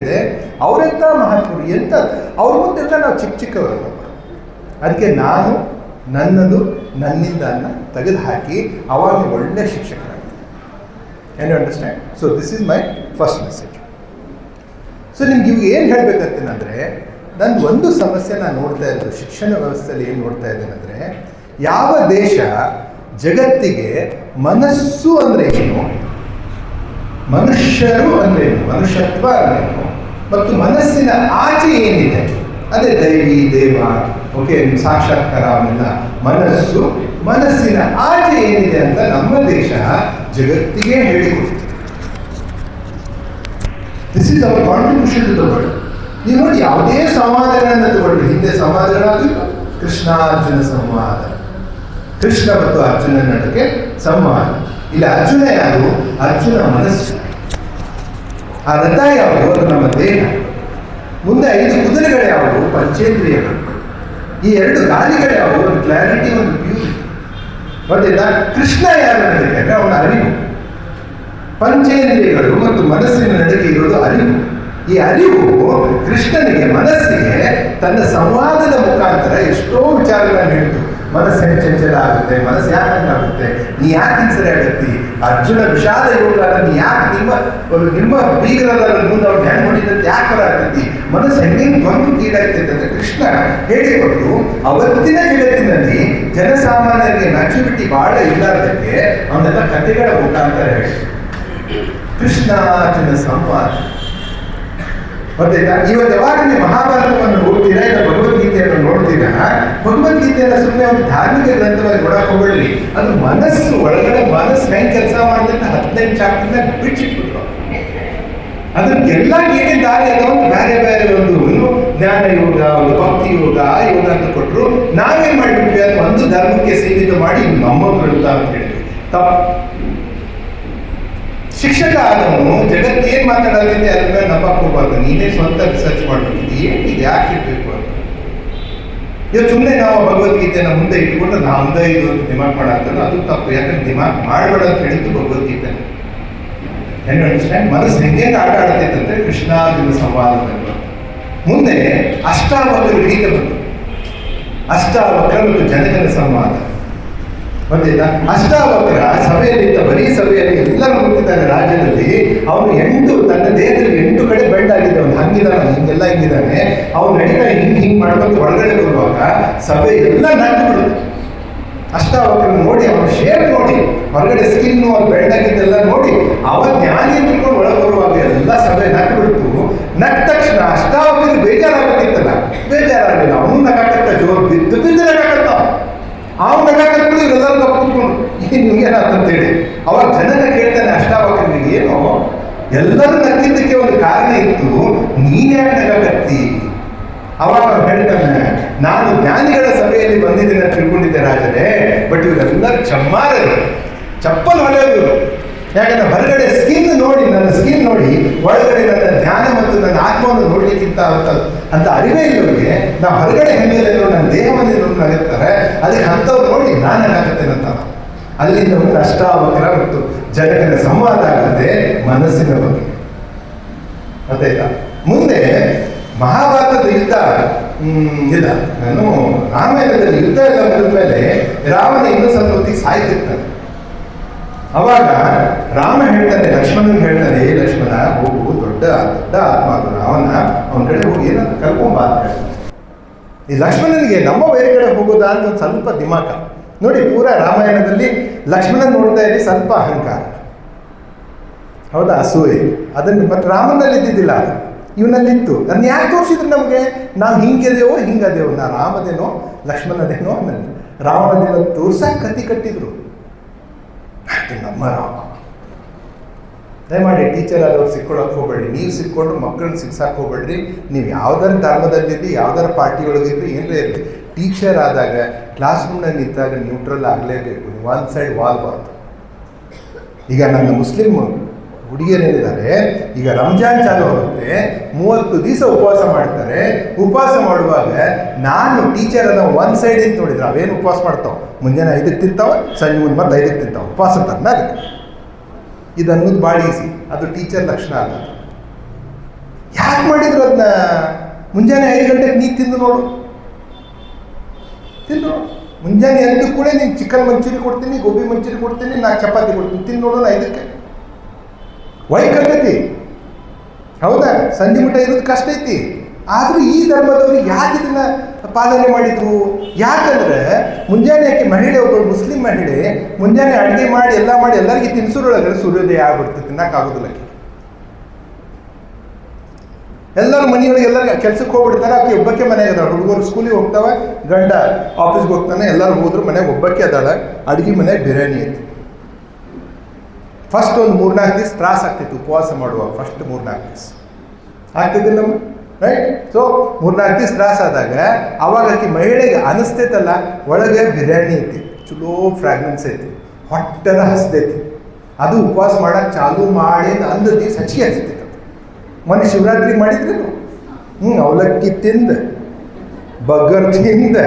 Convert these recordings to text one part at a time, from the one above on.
ಇದೆ. ಅವರೆಂಥ ಮಹಾತ್ಮರು, ಎಂಥ ಅವ್ರ ಮುಂದೆಲ್ಲ ನಾವು ಚಿಕ್ಕವರಲ್ಲ. ಅದಕ್ಕೆ ನಾನು ನನ್ನದು ನನ್ನಿಂದ ತೆಗೆದು ಹಾಕಿ ಅವಾಗ ಒಳ್ಳೆ ಶಿಕ್ಷಕರಾಗ್ತೀನಿ. Can you understand? So this is my first message. So ನಿಮ್ಗೆ ಇವಾಗ ಏನು ಹೇಳಬೇಕಂತೇನೆಂದರೆ, ನನ್ನ ಒಂದು ಸಮಸ್ಯೆ ನಾನು ನೋಡ್ತಾ ಇರೋದು ಶಿಕ್ಷಣ ವ್ಯವಸ್ಥೆಯಲ್ಲಿ ಏನು ನೋಡ್ತಾ ಇದ್ದೇನೆಂದರೆ, ಯಾವ ದೇಶ ಜಗತ್ತಿಗೆ ಮನಸ್ಸು ಅಂದರೆ ಏನು, ಮನುಷ್ಯರು ಅಂದರೆ ಏನು, ಮನುಷ್ಯತ್ವ ಅಂದರೆ ಏನು, ಮತ್ತು ಮನಸ್ಸಿನ ಆಚೆ ಏನಿದೆ, ಅದೇ ದೈವಿ ದೇವ, ಓಕೆ, ಸಾಕ್ಷಾತ್ಕಾರ ಅವೆಲ್ಲ ಮನಸ್ಸು, ಮನಸ್ಸಿನ ಆಚೆ ಏನಿದೆ ಅಂತ ನಮ್ಮ ದೇಶ ಜಗತ್ತಿಗೆ ಹೇಳಿಕೊಡ್ತದೆ. This is our contribution to the world. ನೀವು ನೋಡಿ, ಯಾವುದೇ ಸಂವಾದಗಳನ್ನು ತಗೊಳ್ಳಿ, ಹಿಂದೆ ಸಂವಾದಗಳಾಗಿಲ್ಲ. ಕೃಷ್ಣಾರ್ಜುನ ಸಂವಾದ, ಕೃಷ್ಣ ಮತ್ತು ಅರ್ಜುನ ನಡುವೆ ಸಂವಾದ. ಇಲ್ಲಿ ಅರ್ಜುನ ಯಾರು? ಅರ್ಜುನ ಮನಸ್ಸು. ಆ ರಥ ಯಾವುದು? ಅದು ನಮ್ಮ ದೇಹ. ಮುಂದೆ 5 ಕುದುರೆಗಳು ಯಾವುವು? ಪಂಚೇಂದ್ರಿಯಗಳು. ಈ 2 ಗಾಲಿಗಳು ಯಾವುವು? ಒಂದು ಕ್ಲಾರಿಟಿ, ಒಂದು ಪ್ಯೂರಿಟಿ. ಗೊತ್ತಿಲ್ಲ? ಕೃಷ್ಣ ಯಾರು ಅಂದರೆ ಅವನ ಅರಿವು. ಪಂಚೇಂದ್ರಿಯಗಳು ಮತ್ತು ಮನಸ್ಸಿನ ನಡುವೆ ಇರೋದು ಅರಿವು. ಈ ಅರಿವು ಕೃಷ್ಣನಿಗೆ, ಮನಸ್ಸಿಗೆ ತನ್ನ ಸಂವಾದದ ಮುಖಾಂತರ ಎಷ್ಟೋ ವಿಚಾರಗಳನ್ನು ಹೇಳ್ತು. ಮನಸ್ಸು ಹೆಂಗೆ ಚಂಚಲ ಆಗುತ್ತೆ, ಮನಸ್ಸು ಯಾಕೆ ಹಂಗಾಗುತ್ತೆ, ನೀ ಯಾಕೆ ಹಿಂಸೆ ಆಗುತ್ತೆ, ಅರ್ಜುನ ವಿಷಾದ ಯೋಗ ನೀ ಯಾಕೆ ನಿಮ್ಮ ಬೀಗರದ ಮುಂದೆ ಅವ್ರು ಹ್ಯಾಂಗ್ ಹೊಡಿತಂತೆ ಯಾಕೆ ಬರಾಗ್ತೈತಿ, ಮನಸ್ಸು ಹೆಂಗೆ ಗೊಂದಲಕ್ಕೀಡಾಗ್ತೈತೆ ಅಂತ ಕೃಷ್ಣ ಹೇಳಿಕೊಟ್ಟು, ಅವತ್ತಿನ ಜಗತ್ತಿನಲ್ಲಿ ಜನಸಾಮಾನ್ಯರಿಗೆ ಮ್ಯಾಚುರಿಟಿ ಭಾಳ ಇಲ್ಲಾರ್ದಕ್ಕೆ ಅವನ್ನೆಲ್ಲ ಕಥೆಗಳ ಮುಖಾಂತರ ಹೇಳಿ ಕೃಷ್ಣಾರ್ಜುನ ಸಂವಾದ. ಮತ್ತೆ ಇವತ್ತು ಯಾವಾಗ ನೀವು ಮಹಾಭಾರತವನ್ನು ನೋಡ್ತೀರಾ, ಇಲ್ಲ ಭಗವದ್ಗೀತೆಯನ್ನು ನೋಡ್ತೀರಾ, ಭಗವದ್ಗೀತೆಯನ್ನು ಸುಮ್ಮನೆ ಒಂದು ಧಾರ್ಮಿಕ ಗ್ರಂಥವಾಗಿ ನೋಡಕ್ ಹೋಗ್ಬೇಡ್ರಿ. ಅದು ಮನಸ್ಸು ಒಳಗಡೆ ಮನಸ್ಸು ಹೆಂಗೆ ಕೆಲಸ ಮಾಡ್ತಂತ 15 ಚಾಪ್ಟರ್ನ ಬಿಚ್ಚಿಟ್ಬಿಟ್ರು. ಅದಕ್ಕೆಲ್ಲ ಏನೇನು ದಾರಿ ಅದ ಒಂದು ಬೇರೆ ಬೇರೆ ಒಂದು ಜ್ಞಾನ ಯೋಗ, ಒಂದು ಭಕ್ತಿ ಯೋಗ, ಆ ಯೋಗ ಅಂತ ಕೊಟ್ಟರು. ನಾವೇನ್ ಮಾಡಿಬಿಟ್ವಿ, ಅದು ಒಂದು ಧರ್ಮಕ್ಕೆ ಸೀಮಿತ ಮಾಡಿ ನಮ್ಮ ಗ್ರಂಥ ಅಂತ ಹೇಳಿದ್ವಿ. ತಪ್ಪು. ಶಿಕ್ಷಕ ಆದವನು ಜಗತ್ತು ಏನು ಮಾತಾಡೋದಿದೆ ಅದ್ರ ಮೇಲೆ ನಂಬಕ್ಕೆ ಹೋಗ್ಬಾರ್ದು. ನೀನೇ ಸ್ವಂತ ರಿಸರ್ಚ್ ಮಾಡಬೇಕಿದೆ, ಏನಿದೆ, ಯಾಕೆ ಇರಬೇಕು ಅಂತ. ಇವತ್ತು ಸುಮ್ಮನೆ ನಾವು ಭಗವದ್ಗೀತೆನ ಮುಂದೆ ಇಟ್ಕೊಂಡು ನಮ್ದೇ ಇದು ಅಂತ ದಿಮಾಕ್ ಮಾಡಾಕ್ತಾರೆ, ಅದು ತಪ್ಪು. ಯಾಕಂದ್ರೆ ದಿಮಾಕ್ ಮಾಡಬೇಡ ಅಂತ ಹೇಳಿದ್ದು ಭಗವದ್ಗೀತೆ. ಏನು ಅಂಡರ್ಸ್ಟ್ಯಾಂಡ್? ಮನಸ್ಸು ಹೆಂಗೆ ಆಟ ಆಡ್ತೈತಂದ್ರೆ ಕೃಷ್ಣಾರ್ಜುನ ಸಂವಾದದಲ್ಲಿ. ಮುಂದೆ ಅಷ್ಟಾವಕ್ರ ಗೀತೆ ಬಂತು. ಅಷ್ಟಾವಕ್ರ ಮತ್ತು ಜನಕನ ಸಂವಾದ. ಗೊತ್ತಿಲ್ಲ? ಅಷ್ಟಾವಕ್ರ ಸಭೆಯಲ್ಲಿದ್ದ, ಬರೀ ಸಭೆಯಲ್ಲಿ ಎಲ್ಲರೂ ಗೊತ್ತಿದ್ದಾರೆ ರಾಜ್ಯದಲ್ಲಿ. ಅವನು 8 ತನ್ನ ದೇಹದಲ್ಲಿ 8 ಕಡೆ ಬೆಂಡ್ ಆಗಿದೆ. ಅವನು ಹಂಗಿದ್ದಾನೆ, ಹಿಂಗೆಲ್ಲ ಹಿಂಗಿದ್ದಾನೆ. ಅವನು ನಡೀತಾ ಹಿಂಗೆ ಮಾಡ್ಕೊಂಡು ಒಳಗಡೆ ಬರುವಾಗ ಸಭೆ ಎಲ್ಲ ನಟ್ಟು ಬಿಡುತ್ತೆ. ಅಷ್ಟಾವಕ್ರ ನೋಡಿ, ಅವನ ಶೇಪ್ ನೋಡಿ, ಹೊರಗಡೆ ಸ್ಕಿನ್ನು ಅವ್ರು ಬೆಂಡ್ ಆಗಿದ್ದೆಲ್ಲ ನೋಡಿ, ಅವ ಜ್ಞಾನಿ ತಿಳ್ಕೊಂಡು ಒಳಗೆ ಬರುವಾಗ ಎಲ್ಲ ಸಭೆ ನಟ್ಟು ಬಿಡ್ತು. ನಟ್ಟ ತಕ್ಷಣ ಅಷ್ಟಾವಕ್ರಿಗೆ ಬೇಜಾರಾಗುತ್ತಿತ್ತಲ್ಲ, ಬೇಜಾರಾಗಲಿಲ್ಲ. ಅವನು ನಗಾಕತ್ತ, ಜೋರು ಬಿದ್ದು ಬಿದ್ದು ನಗಾಕತ್ತ. ಅವ್ನು ನಗಾಕತ್ಬಿಟ್ಟು ಇವರೆಲ್ಲರೂ ಕೂತ್ಕೊಂಡು ನಿಮ್ಗೇನಾತಂತೇಳಿ ಅವಾಗ ಜನನ ಕೇಳ್ತಾನೆ ಅಷ್ಟಾವಕ್ರಿಗೆ, ಏನೋ ಎಲ್ಲರೂ ನಕ್ಕಿದ್ದಕ್ಕೆ ಒಂದು ಕಾರಣ ಇತ್ತು, ನೀನ್ ಯಾಕೆ ನಗಾಕತ್ತಿ? ಅವಾಗ ಹೇಳ್ತಾನೆ, ನಾನು ಜ್ಞಾನಿಗಳ ಸಭೆಯಲ್ಲಿ ಬಂದಿದ್ದೇನೆ ಅಂತ ತಿಳ್ಕೊಂಡಿದ್ದೆ ರಾಜರೇ, ಬಟ್ ಇವರೆಲ್ಲರೂ ಚಮ್ಮಾರರು, ಚಪ್ಪಲ್ ಹೊಳೆಯೋದು. ಯಾಕಂದ್ರೆ ಹೊರಗಡೆ ಸ್ಕಿನ್ ನೋಡಿ, ನನ್ನ ಸ್ಕಿನ್ ನೋಡಿ, ಒಳಗಡೆ ನನ್ನ ಜ್ಞಾನ ಮತ್ತು ನನ್ನ ಆತ್ಮವನ್ನು ನೋಡ್ಲಿಕ್ಕಿಂತ ಅಂತ ಅರಿವೇ ಇಲ್ಲವರಿಗೆ ನಾವು ಹೊರಗಡೆ ಹೆಮ್ಮೆಯಲ್ಲಿ ನೋಡಿ ನನ್ನ ದೇಹವನ್ನು ನಗುತ್ತಾರೆ. ಅದಕ್ಕೆ ಅಂಥವ್ರು ನೋಡಿ ನಾನು ನಗಾಕತ್ತೇನೆ ಅಂತ. ಅಲ್ಲಿಂದ ಒಂದು ಅಷ್ಟಾವಕ್ರ ಮತ್ತು ಜನಕನ ಸಂವಾದ ಆಗುತ್ತೆ ಮನಸ್ಸಿನ ಬಗ್ಗೆ. ಗೊತ್ತಾಯ್ತಾ? ಮುಂದೆ ಮಹಾಭಾರತದ ಯುದ್ಧ ಇಲ್ಲ, ನಾನು ರಾಮಾಯಣದಲ್ಲಿ ಯುದ್ಧ ಎಲ್ಲ ಮುಗಿದ ಮೇಲೆ ರಾವಣ ಇನ್ನೂ ಸ್ವಲ್ಪ ಹೊತ್ತಿಗೆ ಸಾಯ್ತಿರ್ತಾನೆ. ಅವಾಗ ರಾಮ ಹೇಳ್ತಾನೆ, ಲಕ್ಷ್ಮಣನಿಗೆ ಹೇಳ್ತಾನೆ, ಏ ಲಕ್ಷ್ಮಣ, ಹೋಗು, ದೊಡ್ಡ ದೊಡ್ಡ ಆತ್ಮ ಅದು ರಾವಣ, ಅವನ ಕಡೆ ಹೋಗಿ ಏನಾದ್ರು ಕರ್ಕೊಂಬ ಅಂತ ಹೇಳ್ತಾನೆ. ಈ ಲಕ್ಷ್ಮಣನಿಗೆ ನಮ್ಮ ಬೇರೆ ಕಡೆ ಹೋಗೋದಾ ಅಂತ ಒಂದು ಸ್ವಲ್ಪ ದಿಮಾಕ ನೋಡಿ. ಪೂರಾ ರಾಮಾಯಣದಲ್ಲಿ ಲಕ್ಷ್ಮಣನ್ ನೋಡ್ತಾ ಇದ್ದಿ ಸ್ವಲ್ಪ ಅಹಂಕಾರ, ಹೌದಾ, ಅಸೂಯೆ. ಅದನ್ನು ಮತ್ತೆ ರಾಮನಲ್ಲಿ ಇದ್ದಿದ್ದಿಲ್ಲ, ಅದು ಇವನಲ್ಲಿತ್ತು. ಅದನ್ನ ಯಾಕೆ ತೋರಿಸಿದ್ರು ನಮಗೆ? ನಾವು ಹಿಂಗಿದೇವೋ ಹಿಂಗದೇವೋ, ನಾ ರಾಮದೇನೋ ಲಕ್ಷ್ಮಣದೇನೋ ರಾವಣದೇನೋ ತೋರ್ಸಕ್ಕೆ ಕತ್ತಿ ಕಟ್ಟಿದ್ರು. ನಮ್ಮ ರಾಮ. ದಯಮಾಡಿ ಟೀಚರ್ ಆದವ್ರು ಸಿಕ್ಕೊಳ್ಳೋಕೆ ಹೋಗ್ಬೇಡಿ. ನೀವು ಸಿಕ್ಕೊಂಡು ಮಕ್ಕಳನ್ನ ಸಿಕ್ಸಕ್ಕೆ ಹೋಗ್ಬೇಡ್ರಿ. ನೀವು ಯಾವ್ದಾರ ಧರ್ಮದಲ್ಲಿದ್ರಿ, ಯಾವ್ದಾರ ಪಾರ್ಟಿ ಒಳಗಿದ್ರಿ, ಏನರೇ ಇರಲಿ, ಟೀಚರ್ ಆದಾಗ ಕ್ಲಾಸ್ ರೂಮ್ನಲ್ಲಿ ನಿಂತಾಗ ನ್ಯೂಟ್ರಲ್ ಆಗಲೇಬೇಕು. ಒನ್ ಸೈಡ್ ವಾಲ್ ಬಾರ್ದು. ಈಗ ನನ್ನ ಮುಸ್ಲಿಂ ಹುಡುಗಿಯರೇನಿದ್ದಾರೆ, ಈಗ ರಂಜಾನ್ ಚಾಲು ಆಗುತ್ತೆ, 30 ದಿವಸ ಉಪವಾಸ ಮಾಡ್ತಾರೆ. ಉಪವಾಸ ಮಾಡುವಾಗ ನಾನು ಟೀಚರ್ ಅನ್ನೋ ಒನ್ ಸೈಡ್ ಅಂತ ನೋಡಿದ್ರೆ ಅವೇನು ಉಪವಾಸ ಮಾಡ್ತಾವೆ, ಮುಂಜಾನೆ 5ಕ್ಕೆ ತಿಂತಾವೆ, ಸಂಜೆ ಮುಂದೆ ಮತ್ತೆ 5ಕ್ಕೆ ತಿಂತಾವೆ. ಉಪವಾಸ ತನ್ನ ಅದಕ್ಕೆ ಇದು ಅನ್ನೋದು ಭಾಳ ಈಸಿ. ಅದು ಟೀಚರ್ ಲಕ್ಷಣ ಅಲ್ಲ. ಯಾಕೆ ಮಾಡಿದ್ರು ಅದನ್ನ? ಮುಂಜಾನೆ 5 ಗಂಟೆಗೆ ನೀ ತಿಂದು ನೋಡು. ಮುಂಜಾನೆ ಎದ್ದು ಕೂಡ ನೀನು ಚಿಕನ್ ಮಂಚೂರಿ ಕೊಡ್ತೀನಿ, ಗೋಬಿ ಮಂಚೂರಿ ಕೊಡ್ತೀನಿ, 4 ಚಪಾತಿ ಕೊಡ್ತೀನಿ, ತಿಂದು ನೋಡೋಣ 5ಕ್ಕೆ. ವೈಕಲ್ಯತಿ ಹೌದಾ? ಸಂಜೆ ಮಟ್ಟ ಇರೋದು ಕಷ್ಟ ಐತಿ. ಆದರೂ ಈ ಧರ್ಮದವರು ಯಾಕೆ ಇದನ್ನ ಪಾಲನೆ ಮಾಡಿದ್ರು? ಯಾಕಂದ್ರೆ ಮುಂಜಾನೆ ಆಕೆ ಮಹಿಳೆ, ಒಬ್ಬಳು ಮುಸ್ಲಿಂ ಮಹಿಳೆ ಮುಂಜಾನೆ ಅಡುಗೆ ಮಾಡಿ ಎಲ್ಲ ಮಾಡಿ ಎಲ್ಲರಿಗೆ ತಿನ್ಸೋರೊಳಗಡೆ ಸೂರ್ಯೋದಯ ಆಗ್ಬಿಡ್ತದೆ, ತಿನ್ನಕ್ಕಾಗೋದಿಲ್ಲ. ಎಲ್ಲರೂ ಮನೆಯೊಳಗೆ ಎಲ್ಲರಿಗೆ ಕೆಲ್ಸಕ್ಕೆ ಹೋಗ್ಬಿಡ್ತಾರೆ. ಆಕೆ ಒಬ್ಬಕ್ಕೆ ಮನೆಗೆ ಅದಾಳ. ಹುಡುಗರು ಸ್ಕೂಲಿಗೆ ಹೋಗ್ತಾವೆ, ಗಂಡ ಆಫೀಸ್ಗೆ ಹೋಗ್ತಾನೆ, ಎಲ್ಲರೂ ಹೋದ್ರು, ಮನೆಗೆ ಒಬ್ಬಕ್ಕೆ ಅದಾಳ. ಅಡುಗೆ ಮನೆಗೆ ಬಿರಿಯಾನಿ ಐತಿ. ಫಸ್ಟ್ ಒಂದು 3-4 ದಿವಸ ತ್ರಾಸ ಆಗ್ತಿತ್ತು ಉಪವಾಸ ಮಾಡುವಾಗ. ಫಸ್ಟ್ 3-4 ದಿವಸ ಆಗ್ತಿದ್ದಿಲ್ಲ ರೈಟ್. ಸೊ 3-4 ದಿವಸ ತ್ರಾಸ ಆದಾಗ ಅವಾಗ ಆಕೆ ಮಹಿಳೆಗೆ ಅನಿಸ್ತೈತಲ್ಲ, ಒಳಗೆ ಬಿರಿಯಾನಿ ಐತಿ, ಚಲೋ ಫ್ರಾಗ್ರೆನ್ಸ್ ಐತಿ, ಹೊಟ್ಟೆನ ಹಸ್ದೈತಿ. ಅದು ಉಪವಾಸ ಮಾಡಕ್ಕೆ ಚಾಲು ಮಾಡಿ ಅಂದ ದಿವಸ ಹಚ್ಚಿಗೆ ಹಚ್ತೈತೆ. ಮೊನ್ನೆ ಶಿವರಾತ್ರಿಗೆ ಮಾಡಿದ್ರೇನು? ಅವಲಕ್ಕಿ ತಿಂದು, ಬಗ್ಗರ್ ತಿಂದು,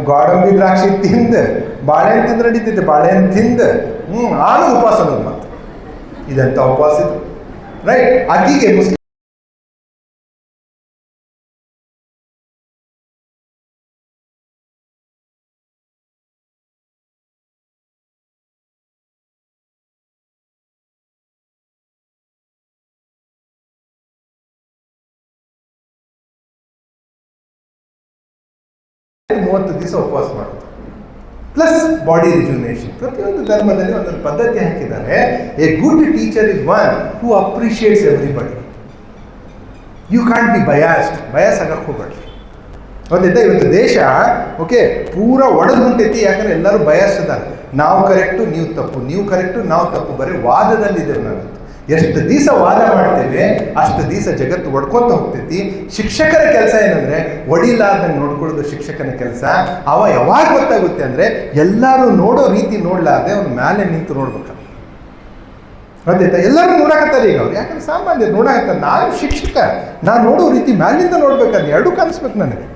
ಗೋಡಂಬಿ ದ್ರಾಕ್ಷಿ ತಿಂದು, ಬಾಳೆಹಣ್ಣು ತಿಂದು ನಡೀತೈತೆ, ಬಾಳೆಹಣ್ಣು ತಿಂದು ಆನು ಉಪವಾಸ ಅನ್ನೋದು. ಮತ್ತೆ ಇದಂತ ಉಪವಾಸ ಇದು ರೈಟ್. ಆಕೆಗೆ ಮುಸ್ಲಿಂ ಮೂವತ್ತು ದಿವಸ ಉಪವಾಸ ಮಾಡೋದು ಪ್ಲಸ್ ಬಾಡಿ ರಿಜುನೇಷನ್. ಪ್ರತಿಯೊಂದು ಧರ್ಮದಲ್ಲಿ ಒಂದೊಂದು ಪದ್ಧತಿ ಹಾಕಿದ್ದಾರೆ. A good teacher is one who appreciates everybody. You can be bias ಆಗಕ್ಕೆ ಹೋಗ್ಬೇಡ್ರಿ. ಗೊತ್ತಿದ್ದ ಇವತ್ತು ದೇಶ ಓಕೆ ಪೂರ ಒಡೆದು ಹೊಂಟೈತಿ. ಯಾಕಂದ್ರೆ ಎಲ್ಲರೂ ಬಯಾಸ್ ಅದಾರೆ. ನಾವು ಕರೆಕ್ಟು, ನೀವು ತಪ್ಪು, ನೀವು ಕರೆಕ್ಟು, ನಾವು ತಪ್ಪು, ಬರೀ ವಾದದಲ್ಲಿದ್ದೇವೆ ನಾವು. ಎಷ್ಟು ದಿವಸ ವಾದ ಮಾಡ್ತೇವೆ ಅಷ್ಟು ದಿವಸ ಜಗತ್ತು ಒಡ್ಕೊಂತ ಹೋಗ್ತೈತಿ. ಶಿಕ್ಷಕರ ಕೆಲಸ ಏನಂದ್ರೆ ಒಡಿಲಾರ್ದಂಗೆ ನೋಡ್ಕೊಳ್ಳೋದು ಶಿಕ್ಷಕನ ಕೆಲಸ. ಅವ ಯಾವಾಗ ಗೊತ್ತಾಗುತ್ತೆ ಅಂದ್ರೆ ಎಲ್ಲರೂ ನೋಡೋ ರೀತಿ ನೋಡ್ಲಾರ್ದೆ ಅವ್ನ ಮೇಲೆ ನಿಂತು ನೋಡ್ಬೇಕಲ್ಲ. ಗೊತ್ತಾಯ್ತಾ? ಎಲ್ಲರೂ ನೋಡಕತ್ತಾರೆ ಈಗ ಅವ್ರು. ಯಾಕಂದ್ರೆ ಸಾಮಾನ್ಯ ನೋಡಕತ್ತಾರೆ. ನಾನು ಶಿಕ್ಷಕ, ನಾನು ನೋಡೋ ರೀತಿ ಮ್ಯಾಲಿಂದ ನೋಡ್ಬೇಕಂದ್ರೆ 2 ಕಲಿಸ್ಬೇಕು ನನಗೆ.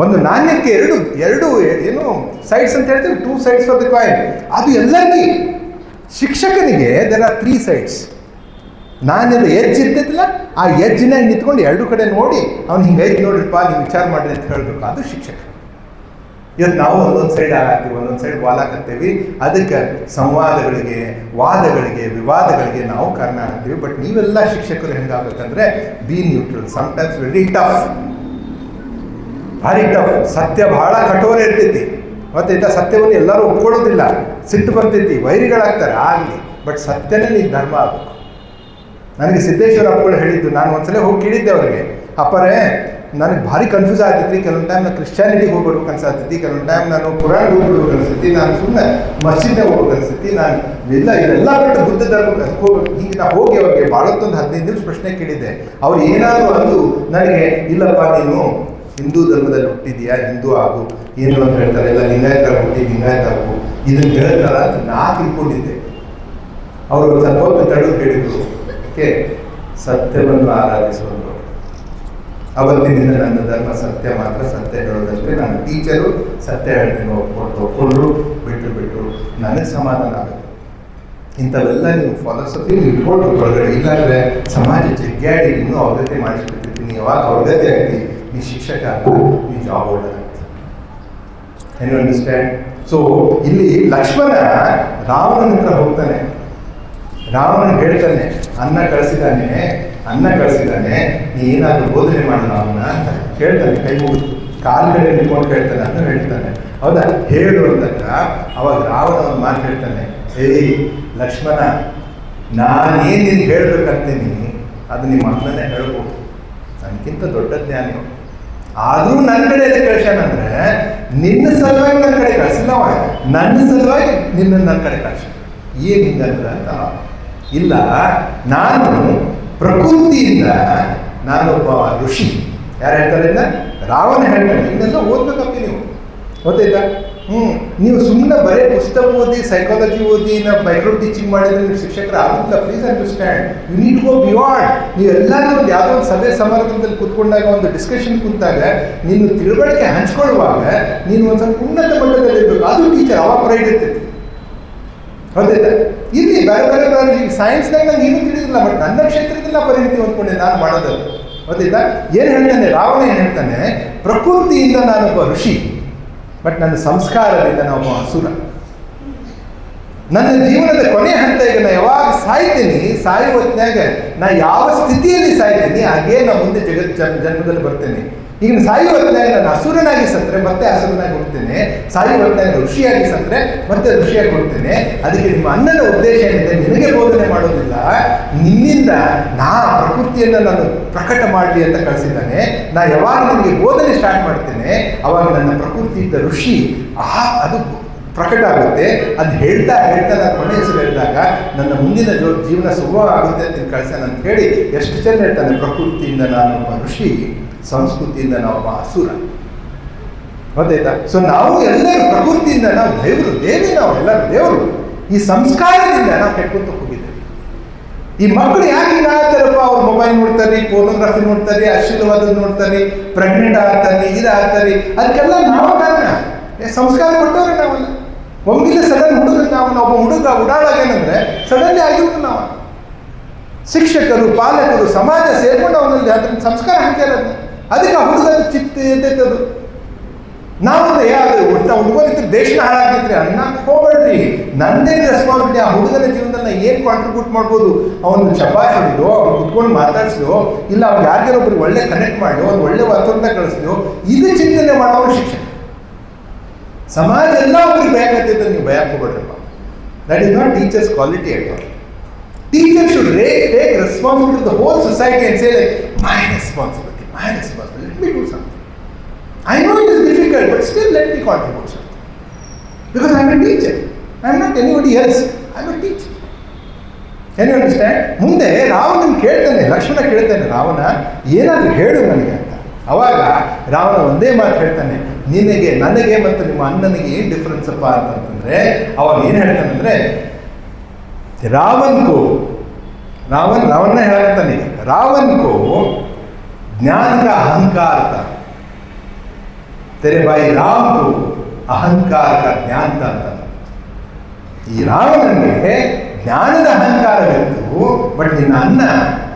ಒಂದು ನಾಣ್ಯಕ್ಕೆ ಎರಡು ಏನು ಸೈಡ್ಸ್ ಅಂತ ಹೇಳ್ತೀವಿ, 2 sides ಫಾರ್ ದ ಕಾಯಿನ್. ಅದು ಎಲ್ಲರಿಗೂ ಶಿಕ್ಷಕನಿಗೆ ದೇರ್ ಆರ್ 3 sides. ನಾನೆಲ್ಲ ಎಜ್ ಇರ್ತೈತಿಲ್ಲ, ಆ ಎಜ್ಜಿನಾಗ ನಿಂತ್ಕೊಂಡು 2 ಕಡೆ ನೋಡಿ ಅವ್ನು ಹಿಂಗೈತಿ ನೋಡ್ರಿಪ್ಪ ನೀವು ವಿಚಾರ ಮಾಡ್ರಿ ಅಂತ ಹೇಳ್ಬೇಕು. ಅದು ಶಿಕ್ಷಕ. ಇವತ್ತು ನಾವು ಒಂದೊಂದು ಸೈಡ್ ಆಗ್ತೀವಿ, ಒಂದೊಂದು ಸೈಡ್ ವಾಲಾಕತ್ತೀವಿ. ಅದಕ್ಕೆ ಸಂವಾದಗಳಿಗೆ, ವಾದಗಳಿಗೆ, ವಿವಾದಗಳಿಗೆ ನಾವು ಕಾರಣ ಆಗ್ತೀವಿ. ಬಟ್ ನೀವೆಲ್ಲ ಶಿಕ್ಷಕರು ಹೆಂಗಾಗಬೇಕಂದ್ರೆ be neutral. Sometimes very tough, ಭಾರಿ ಟಫ್. ಸತ್ಯ ಬಹಳ ಕಠೋರ ಇರ್ತೈತಿ. ಮತ್ತೆ ಸತ್ಯವನ್ನು ಎಲ್ಲರೂ ಒಪ್ಕೊಳ್ಳೋದಿಲ್ಲ, ಸಿಟ್ಟು ಬರ್ತೈತಿ, ವೈರಿಗಳಾಗ್ತಾರೆ. ಆಗಲಿ, ಬಟ್ ಸತ್ಯನೇ ನೀನು ಧರ್ಮ ಆಗಬೇಕು. ನನಗೆ ಸಿದ್ದೇಶ್ವರ ಅಪ್ಪಗಳು ಹೇಳಿದ್ದು, ನಾನು ಒಂದ್ಸಲ ಹೋಗಿ ಕೇಳಿದ್ದೆ ಅವ್ರಿಗೆ, ಅಪ್ಪರೇ ನನಗೆ ಭಾರಿ ಕನ್ಫ್ಯೂಸ್ ಆಗ್ತೈತಿ. ಕೆಲವೊಂದು ಟೈಮ್ ನಾನು ಕ್ರಿಶ್ಚಿಯಾನಿಟಿಗೆ ಹೋಗ್ಬೇಕು ಅನ್ಸತ್ತೈತಿ, ಕೆಲವೊಂದು ಟೈಮ್ ನಾನು ಕುರಾನ್ ಹೋಗ್ಬಿಡ್ಬೇಕು ಅನ್ಸತಿ, ನಾನು ಸುಮ್ಮನೆ ಮಸ್ಜಿದ್ಗೆ ಹೋಗ್ಬೇಕು ಅನ್ಸತಿ, ನಾನು ಇದೆಲ್ಲ ಬಿಟ್ಟು ಬುದ್ಧ ಧರ್ಮಕ್ಕೆ ಹೋಗ್ಬೇಕು. ಈಗ ನಾ ಹೋಗಿ ಅವ್ರಿಗೆ ಭಾಳತ್ತೊಂದು 15 ನಿಮಿಷ ಪ್ರಶ್ನೆ ಕೇಳಿದ್ದೆ. ಅವ್ರು ಏನಾದರೂ ಅಂದು ನನಗೆ, ಇಲ್ಲಪ್ಪ ನೀನು ಹಿಂದೂ ಧರ್ಮದಲ್ಲಿ ಹುಟ್ಟಿದೆಯಾ, ಹಿಂದೂ ಆಗು, ಏನು ಅಂತ ಹೇಳ್ತಾರೆ, ಎಲ್ಲ ಲಿಂಗಾಯತ ಹುಟ್ಟಿ ಲಿಂಗಾಯತ ಆಗು, ಇದನ್ನು ಹೇಳ್ತಾರ ಅಂತ ನಾ ತಿಳ್ಕೊಂಡಿದ್ದೆ. ಅವರು ಒಂದು ಸ್ವಲ್ಪ ಹೊತ್ತು ತಡೆದು ಹೇಳಿದ್ರು, ಓಕೆ ಸತ್ಯವನ್ನು ಆರಾಧಿಸುವುದು. ಅವತ್ತಿನಿಂದ ನನ್ನ ಧರ್ಮ ಸತ್ಯ ಮಾತ್ರ, ಸತ್ಯ ಹೇಳೋದಷ್ಟೇ. ನಾನು ಟೀಚರು, ಸತ್ಯ ಹೇಳ್ತೀನಿ, ಒಪ್ಕೊಂಡ್ರು ಬಿಟ್ಟರು ನನಗೆ ಸಮಾಧಾನ ಆಗುತ್ತೆ. ಇಂಥವೆಲ್ಲ ನೀವು ಫಾಲೋಸಫಿ ಇಟ್ಕೊಂಡು ಒಳಗಡೆ, ಇಲ್ಲಾಂದರೆ ಸಮಾಜ ಜಗ್ಗಾಡಿ ಇನ್ನೂ ಅವಗತಿ ಮಾಡಿಸ್ಬಿಟ್ಟಿರ್ತೀನಿ. ಯಾವಾಗ ಅವಗತಿ ಆಗ್ತಿ ನೀ ಶಿಕ್ಷಕ ಅಲ್ಲ, ನೀ ಜಾಬ್ ಹೋಲ್ಡರ್ ಆಗ್ತಿ. ಏನು ಅಂಡರ್ಸ್ಟ್ಯಾಂಡ್? ಸೊ ಇಲ್ಲಿ ಲಕ್ಷ್ಮಣ ರಾವಣನ ಹತ್ರ ಹೋಗ್ತಾನೆ. ರಾವಣ ಹೇಳ್ತಾನೆ, ಅನ್ನ ಕಳಿಸಿದ್ದಾನೆ, ನೀ ಏನಾದರೂ ಬೋಧನೆ ಮಾಡೋಣ ಅವನ್ನ ಅಂತ ಹೇಳ್ತಾನೆ. ಕೈ ಮುಗಿದು ಕಾಲು ಕಡೆ ನಿಂತ್ಕೊಂಡು ಹೇಳ್ತಾನೆ ಅಂತ ಹೇಳ್ತಾನೆ. ಹೌದಾ? ಹೇಳು ಅಂದಾಗ ಅವಾಗ ರಾವಣ ಒಂದು ಮಾತು ಹೇಳ್ತಾನೆ, ಏಯ್ ಲಕ್ಷ್ಮಣ, ನಾನೇನು ನೀನು ಹೇಳ್ಬೇಕಂತೀನಿ ಅದು ನಿಮ್ಮ ಅಣ್ಣನೇ ಹೇಳ್ಬೋದು, ನನಗಿಂತ ದೊಡ್ಡ ಜ್ಞಾನಿ. ಆದರೂ ನನ್ನ ಕಡೆ ಎಲ್ಲಿ ಕಳ್ಸ್ಯಾನಂದ್ರೆ ನಿನ್ನ ಸಲುವಾಗಿ ನನ್ನ ಕಡೆ ಕಳಿಸಿಲ್ಲ, ನನ್ನ ಸಲುವಾಗಿ ನನ್ನ ಕಡೆ ಕಳ್ಸ. ಏನು ಹಿಂಗಂದ್ರೆ ಅಂತ, ಇಲ್ಲ ನಾನು ಪ್ರಕೃತಿಯಿಂದ ನಾನೊಬ್ಬ ಋಷಿ. ಯಾರು ಹೇಳ್ತಾರೆ? ರಾವಣ ಹೇಳ್ತಾನೆ. ಇದನ್ನೆಲ್ಲ ಓದ್ಬೇಕಪ್ಪ ನೀವು, ಗೊತ್ತಾಯ್ತಾ? ನೀವು ಸುಮ್ಮನೆ ಬರೀ ಪುಸ್ತಕ ಓದಿ, ಸೈಕಾಲಜಿ ಓದಿ, ನಾವು ಮೈಕ್ರೋ ಟೀಚಿಂಗ್ ಮಾಡಿದ್ರೆ ನೀವು ಶಿಕ್ಷಕರು ಆಗುತ್ತಿಲ್ಲ. Please understand, you need go beyond. ನೀವೆಲ್ಲರೂ ಒಂದು ಯಾವುದೋ ಒಂದು ಸಭೆ ಸಮಾರಂಭದಲ್ಲಿ ಕೂತ್ಕೊಂಡಾಗ, ಒಂದು ಡಿಸ್ಕಷನ್ ಕೂತಾಗ ನೀನು ತಿಳುವಳಿಕೆ ಹಂಚ್ಕೊಳ್ಳುವಾಗ ನೀನು ಒಂದು ಸ್ವಲ್ಪ ಉನ್ನತ ಮಟ್ಟದಲ್ಲಿ ಇರಬೇಕು. ಅದು ಟೀಚರ್, ಅವಾಗ ಪ್ರೈಡ್ ಇರ್ತೈತಿ. ಹೌದಿಲ್ಲ? ಇಲ್ಲಿ ಬೇರೆ ಬೇರೆ ಬೇರೆ ಈಗ ಸೈನ್ಸ್ನಾಗ ನಂಗೆ ಏನೂ ತಿಳಿದಿಲ್ಲ, ಬಟ್ ನನ್ನ ಕ್ಷೇತ್ರದಲ್ಲಿ ನಾ ಪರಿಣಿತಿ ಹೊಂದ್ಕೊಂಡೆ ನಾನು ಮಾಡೋದು. ಹೌದಿಲ್ಲ? ಏನು ಹೇಳ್ತಾನೆ ರಾವಣ, ಏನು ಹೇಳ್ತಾನೆ, ಪ್ರಕೃತಿಯಿಂದ ನಾನೊಬ್ಬ ಋಷಿ, ಬಟ್ ನನ್ನ ಸಂಸ್ಕಾರದಿಂದ ನಾನೊಬ್ಬ ಅಸುರ. ನನ್ನ ಜೀವನದ ಕೊನೆ ಹಂತ ಈಗ ನಾ ಯಾವಾಗ ಸಾಯ್ತೀನಿ, ಸಾಯುವ ಹೊತ್ತಿನಾಗ ನಾ ಯಾವ ಸ್ಥಿತಿಯಲ್ಲಿ ಸಾಯ್ತೀನಿ ಹಾಗೇ ನಾ ಮುಂದೆ ಜನ್ಮದಲ್ಲಿ ಬರ್ತೇನೆ. ಈಗ ಸಾಯುವ ಹೊತ್ತಿನಾಗ ನಾನು ಅಸುರನಾಗಿ ಸತ್ತರೆ ಮತ್ತೆ ಅಸುರನಾಗಿ ಹೋಗ್ತೇನೆ, ಸಾಯುವ ಹೊತ್ತಿನಾಗ ಋಷಿಯಾಗಿ ಸತ್ತರೆ ಮತ್ತೆ ಋಷಿಯಾಗಿ ಹೋಗ್ತೇನೆ. ಅದಕ್ಕೆ ನಿಮ್ಮ ಅಣ್ಣನ ಉದ್ದೇಶ ಏನಿದೆ, ನಿನಗೆ ಬೋಧನೆ ಮಾಡೋದಿಲ್ಲ, ನಿನ್ನಿಂದ ನಾ ಪ್ರಕೃತಿಯನ್ನು ನಾನು ಪ್ರಕಟ ಮಾಡಲಿ ಅಂತ ಕಳಿಸಿದ್ದಾನೆ. ನಾ ಯಾವಾಗ ನಿನಗೆ ಬೋಧನೆ ಸ್ಟಾರ್ಟ್ ಮಾಡ್ತೇನೆ ಅವಾಗ ನನ್ನ ಪ್ರಕೃತಿ ಇದ್ದ ಋಷಿ ಅದು ಪ್ರಕಟ ಆಗುತ್ತೆ. ಅದು ಹೇಳ್ತಾ ಹೇಳ್ತಾ ನಾನು ಕೊನೆ ಹೆಸರು ಹೇಳಿದಾಗ ನನ್ನ ಮುಂದಿನ ಜೀವನ ಸುಗಮವಾಗುತ್ತೆ ಅಂತ ಕಳ್ಸಾನ ಅಂತ ಹೇಳಿ ಎಷ್ಟು ಚೆಂದ ಹೇಳ್ತಾನೆ. ಪ್ರಕೃತಿಯಿಂದ ನಾನೊಬ್ಬ ಋಷಿ, ಸಂಸ್ಕೃತಿಯಿಂದ ನಾವೊಬ್ಬ ಅಸುರ. ಗೊತ್ತಾಯ್ತಾ? ಸೊ ನಾವು ಎಲ್ಲರೂ ಪ್ರಕೃತಿಯಿಂದ ನಾವು ದೇವಿ, ನಾವು ಎಲ್ಲರೂ ದೇವರು. ಈ ಸಂಸ್ಕಾರದಿಂದ ನಾವು ಕೆಟ್ಕೊಂತ ಹೋಗಿದ್ದೇವೆ. ಈ ಮಕ್ಕಳು ಯಾಕೆ ಹಿಂಗಾಗ್ತಾರಪ್ಪ, ಅವ್ರು ಮೊಬೈಲ್ ನೋಡ್ತಾರೆ, ಫೋಟೋಗ್ರಫಿ ನೋಡ್ತಾರೆ, ಅಶ್ಲೀಲವಾದದ್ದು ನೋಡ್ತಾರೆ, ಪ್ರೆಗ್ನೆಂಟ್ ಆಗ್ತಾರೆ, ಇದಾಗ್ತಾರೆ. ಅದಕ್ಕೆಲ್ಲ ನಾವು ಕಾರಣ. ಸಂಸ್ಕಾರ ಕೊಟ್ಟವ್ರೆ ನಾವಲ್ಲ. ಒಮ್ಮಿಲ್ಲ ಸಡನ್ ಹುಡುಗ ಒಬ್ಬ ಹುಡುಗ ಉಡಾಳಾಗೇನಂದ್ರೆ ಸಡನ್ಲಿ ಆಗಿರೋದು ನಾವು. ಶಿಕ್ಷಕರು, ಪಾಲಕರು, ಸಮಾಜ ಸೇರ್ಕೊಂಡು ಅವನಲ್ಲಿ ಅದನ್ನ ಸಂಸ್ಕಾರ ಹಾಕಿರೋದು. ಅದಕ್ಕೆ ಆ ಹುಡುಗ ಚಿತ್ತ ಎದ್ದೆತ್ತದು. ನಾವು ಯಾವುದು ಹುಡುಗನಿದ್ರೆ ದೇಶನ ಹಾಳಾಗ್ತಿದ್ರೆ ಅನ್ನಕ್ಕೆ ಹೋಗ್ಬೇಡ್ರಿ. ನಂದೇನು ರೆಸ್ಪಾನ್ಸಿಬಿಲಿಟಿ. ಆ ಹುಡುಗನ ಜೀವನದಲ್ಲಿ ಏನು ಕಾಂಟ್ರಿಬ್ಯೂಟ್ ಮಾಡ್ಬೋದು, ಅವನು ಶಬಾಷ್ ಹೊಡಿದು, ಅವ್ನು ಕುತ್ಕೊಂಡು ಮಾತಾಡಿಸ್ಲು, ಇಲ್ಲ ಅವ್ನು ಯಾರಿಗಾರೊಬ್ರಿಗೆ ಒಳ್ಳೆ ಕನೆಕ್ಟ್ ಮಾಡಿ ಒಂದು ಒಳ್ಳೆ ವರ್ತನೆ ಕಳಿಸ್ಲು, ಇದು ಚಿಂತನೆ ಮಾಡೋರು ಶಿಕ್ಷಕ. ಸಮಾಜ ಎಲ್ಲ ಒಬ್ರಿಗೆ ಬೇಕಾಗ್ತೈತೆ, ನೀವು ಭಯ ಹಾಕೋಬೇಡ್ರಪ್ಪ. That is not teachers quality at all. Teachers should take responsibility to the whole society and say like, my responsibility, let me do something. I know it is difficult, but still let me contribute something. Because I am a teacher. I am not anybody else. I am a teacher. Can you understand? ಮುಂದೆ ರಾವಣನ ಕೇಳ್ತಾನೆ, ಲಕ್ಷ್ಮಣ ಕೇಳ್ತಾನೆ, ರಾವಣ ಏನಾದರೂ ಹೇಳು ನನಗೆ ಅಂತ. ಅವಾಗ ರಾವಣ ಒಂದೇ ಮಾತು ಹೇಳ್ತಾನೆ, ನಿನಗೆ, ನನಗೆ ಮತ್ತು ನಿಮ್ಮ ಅಣ್ಣನಿಗೆ ಏನು ಡಿಫ್ರೆನ್ಸ್ ಅಪ್ಪ ಅಂತಂತಂದರೆ, ಅವಾಗ ಏನು ಹೇಳ್ತಾನೆ ಅಂದರೆ, रावण ने हेळता नहीं, रावण को ज्ञान का अहंकार था, तेरे भाई राम को अहंकार का ज्ञान था. ಈ ರಾವಣನಿಗೆ ಜ್ಞಾನದ ಅಹಂಕಾರವಿತ್ತು, ಬಟ್ ನಿನ್ನ ಅಣ್ಣ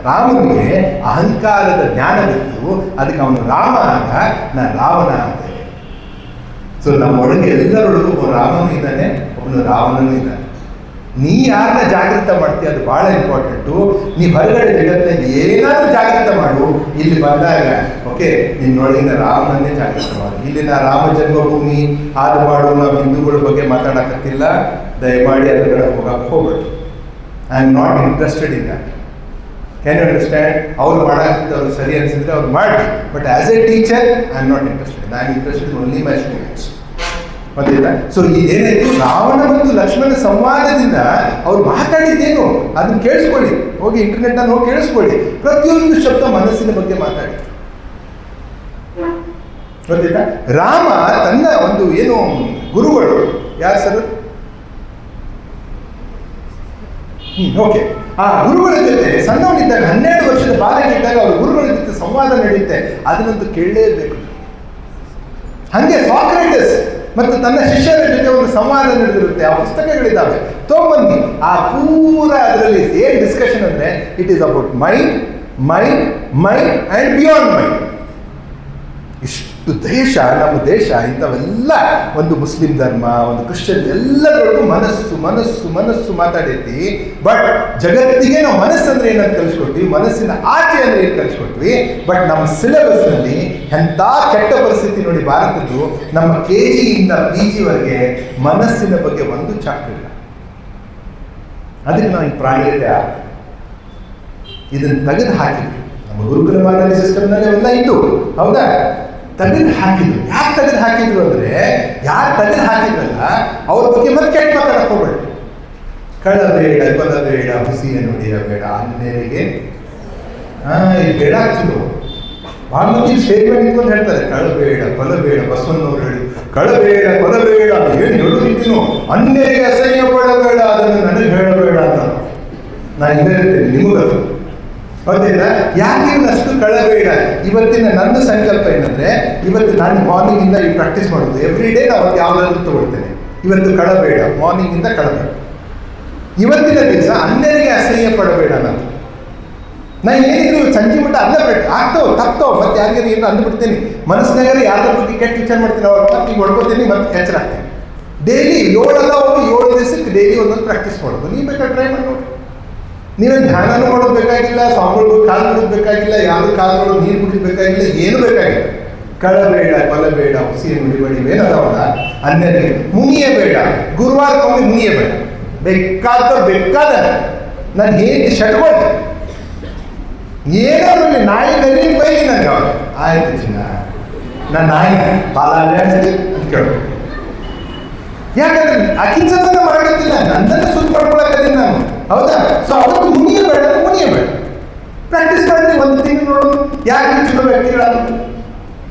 ರಾಮನಿಗೆ ಅಹಂಕಾರದ ಜ್ಞಾನವಿತ್ತು. ಅದಕ್ಕೆ ಅವನು ರಾಮ ಆದ, ನಾ ರಾವಣ ಆದೆ. ಸೊ ನಮ್ಮೊಳಗೆ ಎಲ್ಲರೊಳಗೂ ಒಬ್ಬ ರಾಮನೂ ಇದ್ದಾನೆ, ಒಬ್ಬನು ರಾವಣನೂ ಇದ್ದಾನೆ. ನೀ ಯಾರನ್ನ ಜಾಗೃತ ಮಾಡ್ತೀಯ ಅದು ಭಾಳ ಇಂಪಾರ್ಟೆಂಟು. ನೀ ಹೊರಗಡೆ ಜಗತ್ತಿನಲ್ಲಿ ಏನಾದರೂ ಜಾಗೃತ ಮಾಡು, ಇಲ್ಲಿ ಬಂದಾಗ ಓಕೆ ನಿನ್ನೊಳಗಿನ ರಾಮನನ್ನೇ ಜಾಗೃತ ಮಾಡು. ಇಲ್ಲಿನ ರಾಮ ಜನ್ಮಭೂಮಿ ಹಾದು ಮಾಡು, ನಾವು ಹಿಂದೂಗಳ ಬಗ್ಗೆ ಮಾತಾಡಕತ್ತಿಲ್ಲ, ದಯಮಾಡಿ ಅದ್ರ ಕಡೆ ಹೋಗಕ್ಕೆ ಹೋಗ್ಬೇಡಿ. I am not interested in that. Can you understand? ಅವ್ರು ಮಾಡಾಕ್ತಿದ್ದು ಅವ್ರು ಸರಿ ಅನಿಸಿದ್ರೆ ಅವ್ರು ಮಾಡಿ, but as a teacher I am not interested. I am interested only my students. ಗೊತ್ತಿಲ್ಲ? ಸೊ ಇದೇನಾಯ್ತು, ರಾವಣ ಮತ್ತು ಲಕ್ಷ್ಮಣ ಸಂವಾದದಿಂದ ಅವ್ರು ಮಾತಾಡಿದ್ದೇನು ಅದನ್ನ ಕೇಳಿಸ್ಕೊಳ್ಳಿ, ಹೋಗಿ ಇಂಟರ್ನೆಟ್ನಲ್ಲಿ ಹೋಗಿ ಕೇಳಿಸ್ಕೊಳ್ಳಿ. ಪ್ರತಿಯೊಂದು ಶಬ್ದ ಮನಸ್ಸಿನ ಬಗ್ಗೆ ಮಾತಾಡಿ. ಗೊತ್ತಿಲ್ಲ? ರಾಮ ತನ್ನ ಒಂದು ಏನು ಗುರುಗಳು ಯಾರು ಸರ್, ಓಕೆ, ಆ ಗುರುಗಳ ಜೊತೆ ಸಣ್ಣವನಿದ್ದಾಗ 12 ವರ್ಷದ ಬಾಲಕ ಇದ್ದಾಗ ಅವ್ರ ಗುರುಗಳ ಜೊತೆ ಸಂವಾದ ನಡೆಯುತ್ತೆ, ಅದನ್ನಂತೂ ಕೇಳಲೇಬೇಕು. ಹಾಗೆ ಸಾಕ್ರೆಟಿಸ್ ಮತ್ತು ತನ್ನ ಶಿಷ್ಯರ ಜೊತೆ ಒಂದು ಸಂವಾದ ನಡೆದಿರುತ್ತೆ, ಆ ಪುಸ್ತಕಗಳಿದ್ದಾವೆ, ತೊಗೊಂಬನ್ನಿ. ಆ ಪೂರ ಅದರಲ್ಲಿ ಏನು ಡಿಸ್ಕಷನ್ ಅಂದರೆ, it is about mind and beyond mind. ಇಷ್ಟು ದೇಶ, ನಮ್ಮ ದೇಶ ಇಂಥವೆಲ್ಲ ಒಂದು ಮುಸ್ಲಿಂ ಧರ್ಮ, ಒಂದು ಕ್ರಿಶ್ಚಿಯನ್, ಎಲ್ಲದರೊಳಗೂ ಮನಸ್ಸು ಮಾತಾಡೈತಿ. ಬಟ್ ಜಗತ್ತಿಗೆ ನಾವು ಮನಸ್ಸಂದ್ರೆ ಏನಂತ ಕಲಿಸ್ಕೊಟ್ವಿ, ಮನಸ್ಸಿನ ಆಚೆ ಅಂದರೆ ಏನು ಕಲಿಸ್ಕೊಟ್ವಿ. ಬಟ್ ನಮ್ಮ ಸಿಲೆಬಸ್ನಲ್ಲಿ ಎಂಥ ಕೆಟ್ಟ ಪರಿಸ್ಥಿತಿ ನೋಡಿ ಭಾರತದ್ದು. ನಮ್ಮ KG ಇಂದ PG ವರೆಗೆ ಮನಸ್ಸಿನ ಬಗ್ಗೆ ಒಂದು ಚಾಪ್ಟರ್ ಇಲ್ಲ. ಅದಕ್ಕೆ ನಾವು ಈ ಪ್ರಾಣಿಗಳೇ ಇದನ್ನು ತೆಗೆದು ಹಾಕಿದ್ವಿ. ನಮ್ಮ ಗುರುಕುಲ ಮಾದರಿ ಸಿಸ್ಟಮ್ನಲ್ಲಿ ಎಲ್ಲ ಇತ್ತು, ಹೌದಾ? ತೆಗೆದು ಹಾಕಿದ್ರು. ಯಾಕೆ ತೆಗೆದು ಹಾಕಿದ್ರು ಅಂದರೆ, ಯಾರು ತೆಗೆದು ಹಾಕಿದ್ರಲ್ಲ ಅವ್ರ ಬಗ್ಗೆ ಮತ್ತೆ ಕೆಟ್ಟ ಮಾತಾಡಕ್ಕೆ ಹೋಗ್ಬೇಡಿ. ಕಳ್ಳಬೇಡ, ಕೊಲಬೇಡ, ಹುಸಿಯನ್ನು ನುಡಿಯಬೇಡ, ಅನ್ಯರಿಗೆ ಇದು ಬೇಡ. ಚಲೋ ಭಾಳ ಮಂದಿ ಸ್ಟೇಟ್ಮೆಂಟ್ ಇಟ್ಕೊಂಡು ಹೇಳ್ತಾರೆ, ಕಳ್ಳಬೇಡ, ಕೊಲಬೇಡ. ಬಸವಣ್ಣವ್ರು ಹೇಳಿ ಕಳ್ಳಬೇಡ, ಕೊಲಬೇಡ ಅಂತ ಏನು ಹೇಳೋದಿದ್ದೀನೋ, ಅನ್ಯರಿಗೆ ಅಸಹ್ಯ ಪಡಬೇಡ, ಅದನ್ನು ನನಗೆ ಹೇಳಬೇಡ ಅಂತ ನಾನು ಇಲ್ಲೇ ಇರ್ತೇನೆ. ನಿಮಗದು ಗೊತ್ತಿಲ್ಲ. ಯಾಕೆ ಅಷ್ಟು ಕಳಬೇಡ? ಇವತ್ತಿನ ನನ್ನ ಸಂಕಲ್ಪ ಏನಂದರೆ, ಇವತ್ತು ನಾನು ಮಾರ್ನಿಂಗಿಂದ ಈ ಪ್ರಾಕ್ಟೀಸ್ ಮಾಡೋದು. ಎವ್ರಿ ಡೇ ನಾವು ಯಾವ್ದಾದ್ರು ತಗೊಳ್ತೇನೆ. ಇವತ್ತು ಕಳಬೇಡ, ಮಾರ್ನಿಂಗಿಂದ ಕಳಬೇಡ. ಇವತ್ತಿನ ದಿವಸ ಅನ್ಯರಿಗೆ ಅಸಹ್ಯ ಪಡಬೇಡ ನಾನು. ನಾನು ಏನಿದ್ರು ಸಂಜೆ ಮಟ್ಟ ಅನ್ನ ಬಿಟ್ಟು ಆಗ್ತಾವ ತಪ್ತಾವ, ಮತ್ತೆ ಯಾರಿಗಾರು ಏನು ಅಂದ್ಬಿಡ್ತೀನಿ, ಮನಸ್ಸಿನಾಗಾರ ಯಾರ ಬಗ್ಗೆ ಕೆಟ್ಟ ವಿಚಾರ ಮಾಡ್ತೀನಿ, ಅವ್ರ ಮತ್ತೆ ಈಗ ಹೊಡ್ಕೋತೀನಿ, ಮತ್ತೆ ಎಚ್ಚರ ಆಗ್ತೀನಿ. ಡೈಲಿ 7 ದಿವಸಕ್ಕೆ ಡೈಲಿ ಒಂದೊಂದು ಪ್ರಾಕ್ಟೀಸ್ ಮಾಡೋದು. ನೀವು ಬೇಕಾದ್ರೆ ಟ್ರೈ ಮಾಡಿ ನೋಡಿ. ನೀವೇನು ಧ್ಯಾನನೂ ಮಾಡೋದು ಬೇಕಾಗಿಲ್ಲ, ಸ್ವಾಮಿಗಳು ಕಾಲು ಬಿಡೋದು ಬೇಕಾಗಿಲ್ಲ, ಯಾವುದು ಕಾಲು ಮಾಡೋದು ನೀರು ಕುಡಿದು ಬೇಕಾಗಿಲ್ಲ, ಏನು ಬೇಕಾಗಿಲ್ಲ. ಕಳಬೇಡ, ಕೊಲಬೇಡ, ಹುಸಿ ನುಡಿಬೇಡಿ, ಏನದವಲ್ಲ ಅನ್ಯರಿಗೆ ಮುನಿಯಬೇಡ, ಗುರುವಾರಕ್ಕೊಮ್ಮೆ ಮುನಿಯಬೇಡ. ಬೇಕಾದ ನಾನು ಹೇಗೆ ಶಟ್ಕೊಳ್ತೆ ಏನೋ ನಾಯಿ ನರಿ ಬೈಲಿ ನನಗೆ ಅವಾಗ ಆಯ್ತು ಚಿನ್ನ ನಾನು ನಾಯಿ ಪಾಲಾಲೆ ಅಂತ ಕೇಳೋದು. ಯಾಕಂದ್ರೆ ಅಕ್ಕಿನ ಸತನ ಮಾಡಕತ್ತಿಲ್ಲ, ನನ್ನನ್ನು ಸುತ್ತ ಮಾಡ್ಕೊಳಕತ್ತೀನಿ ನಾನು, ಹೌದಾ? ಸೊ ಅವತ್ತು ಮುನಿಯಬೇಡ, ಪ್ರಾಕ್ಟೀಸ್ ಮಾಡಿ 1 ತಿಂಗಳು ನೋಡೋದು. ಯಾಕೆ ಚಲೋ ವ್ಯಕ್ತಿಗಳಾದ್ರು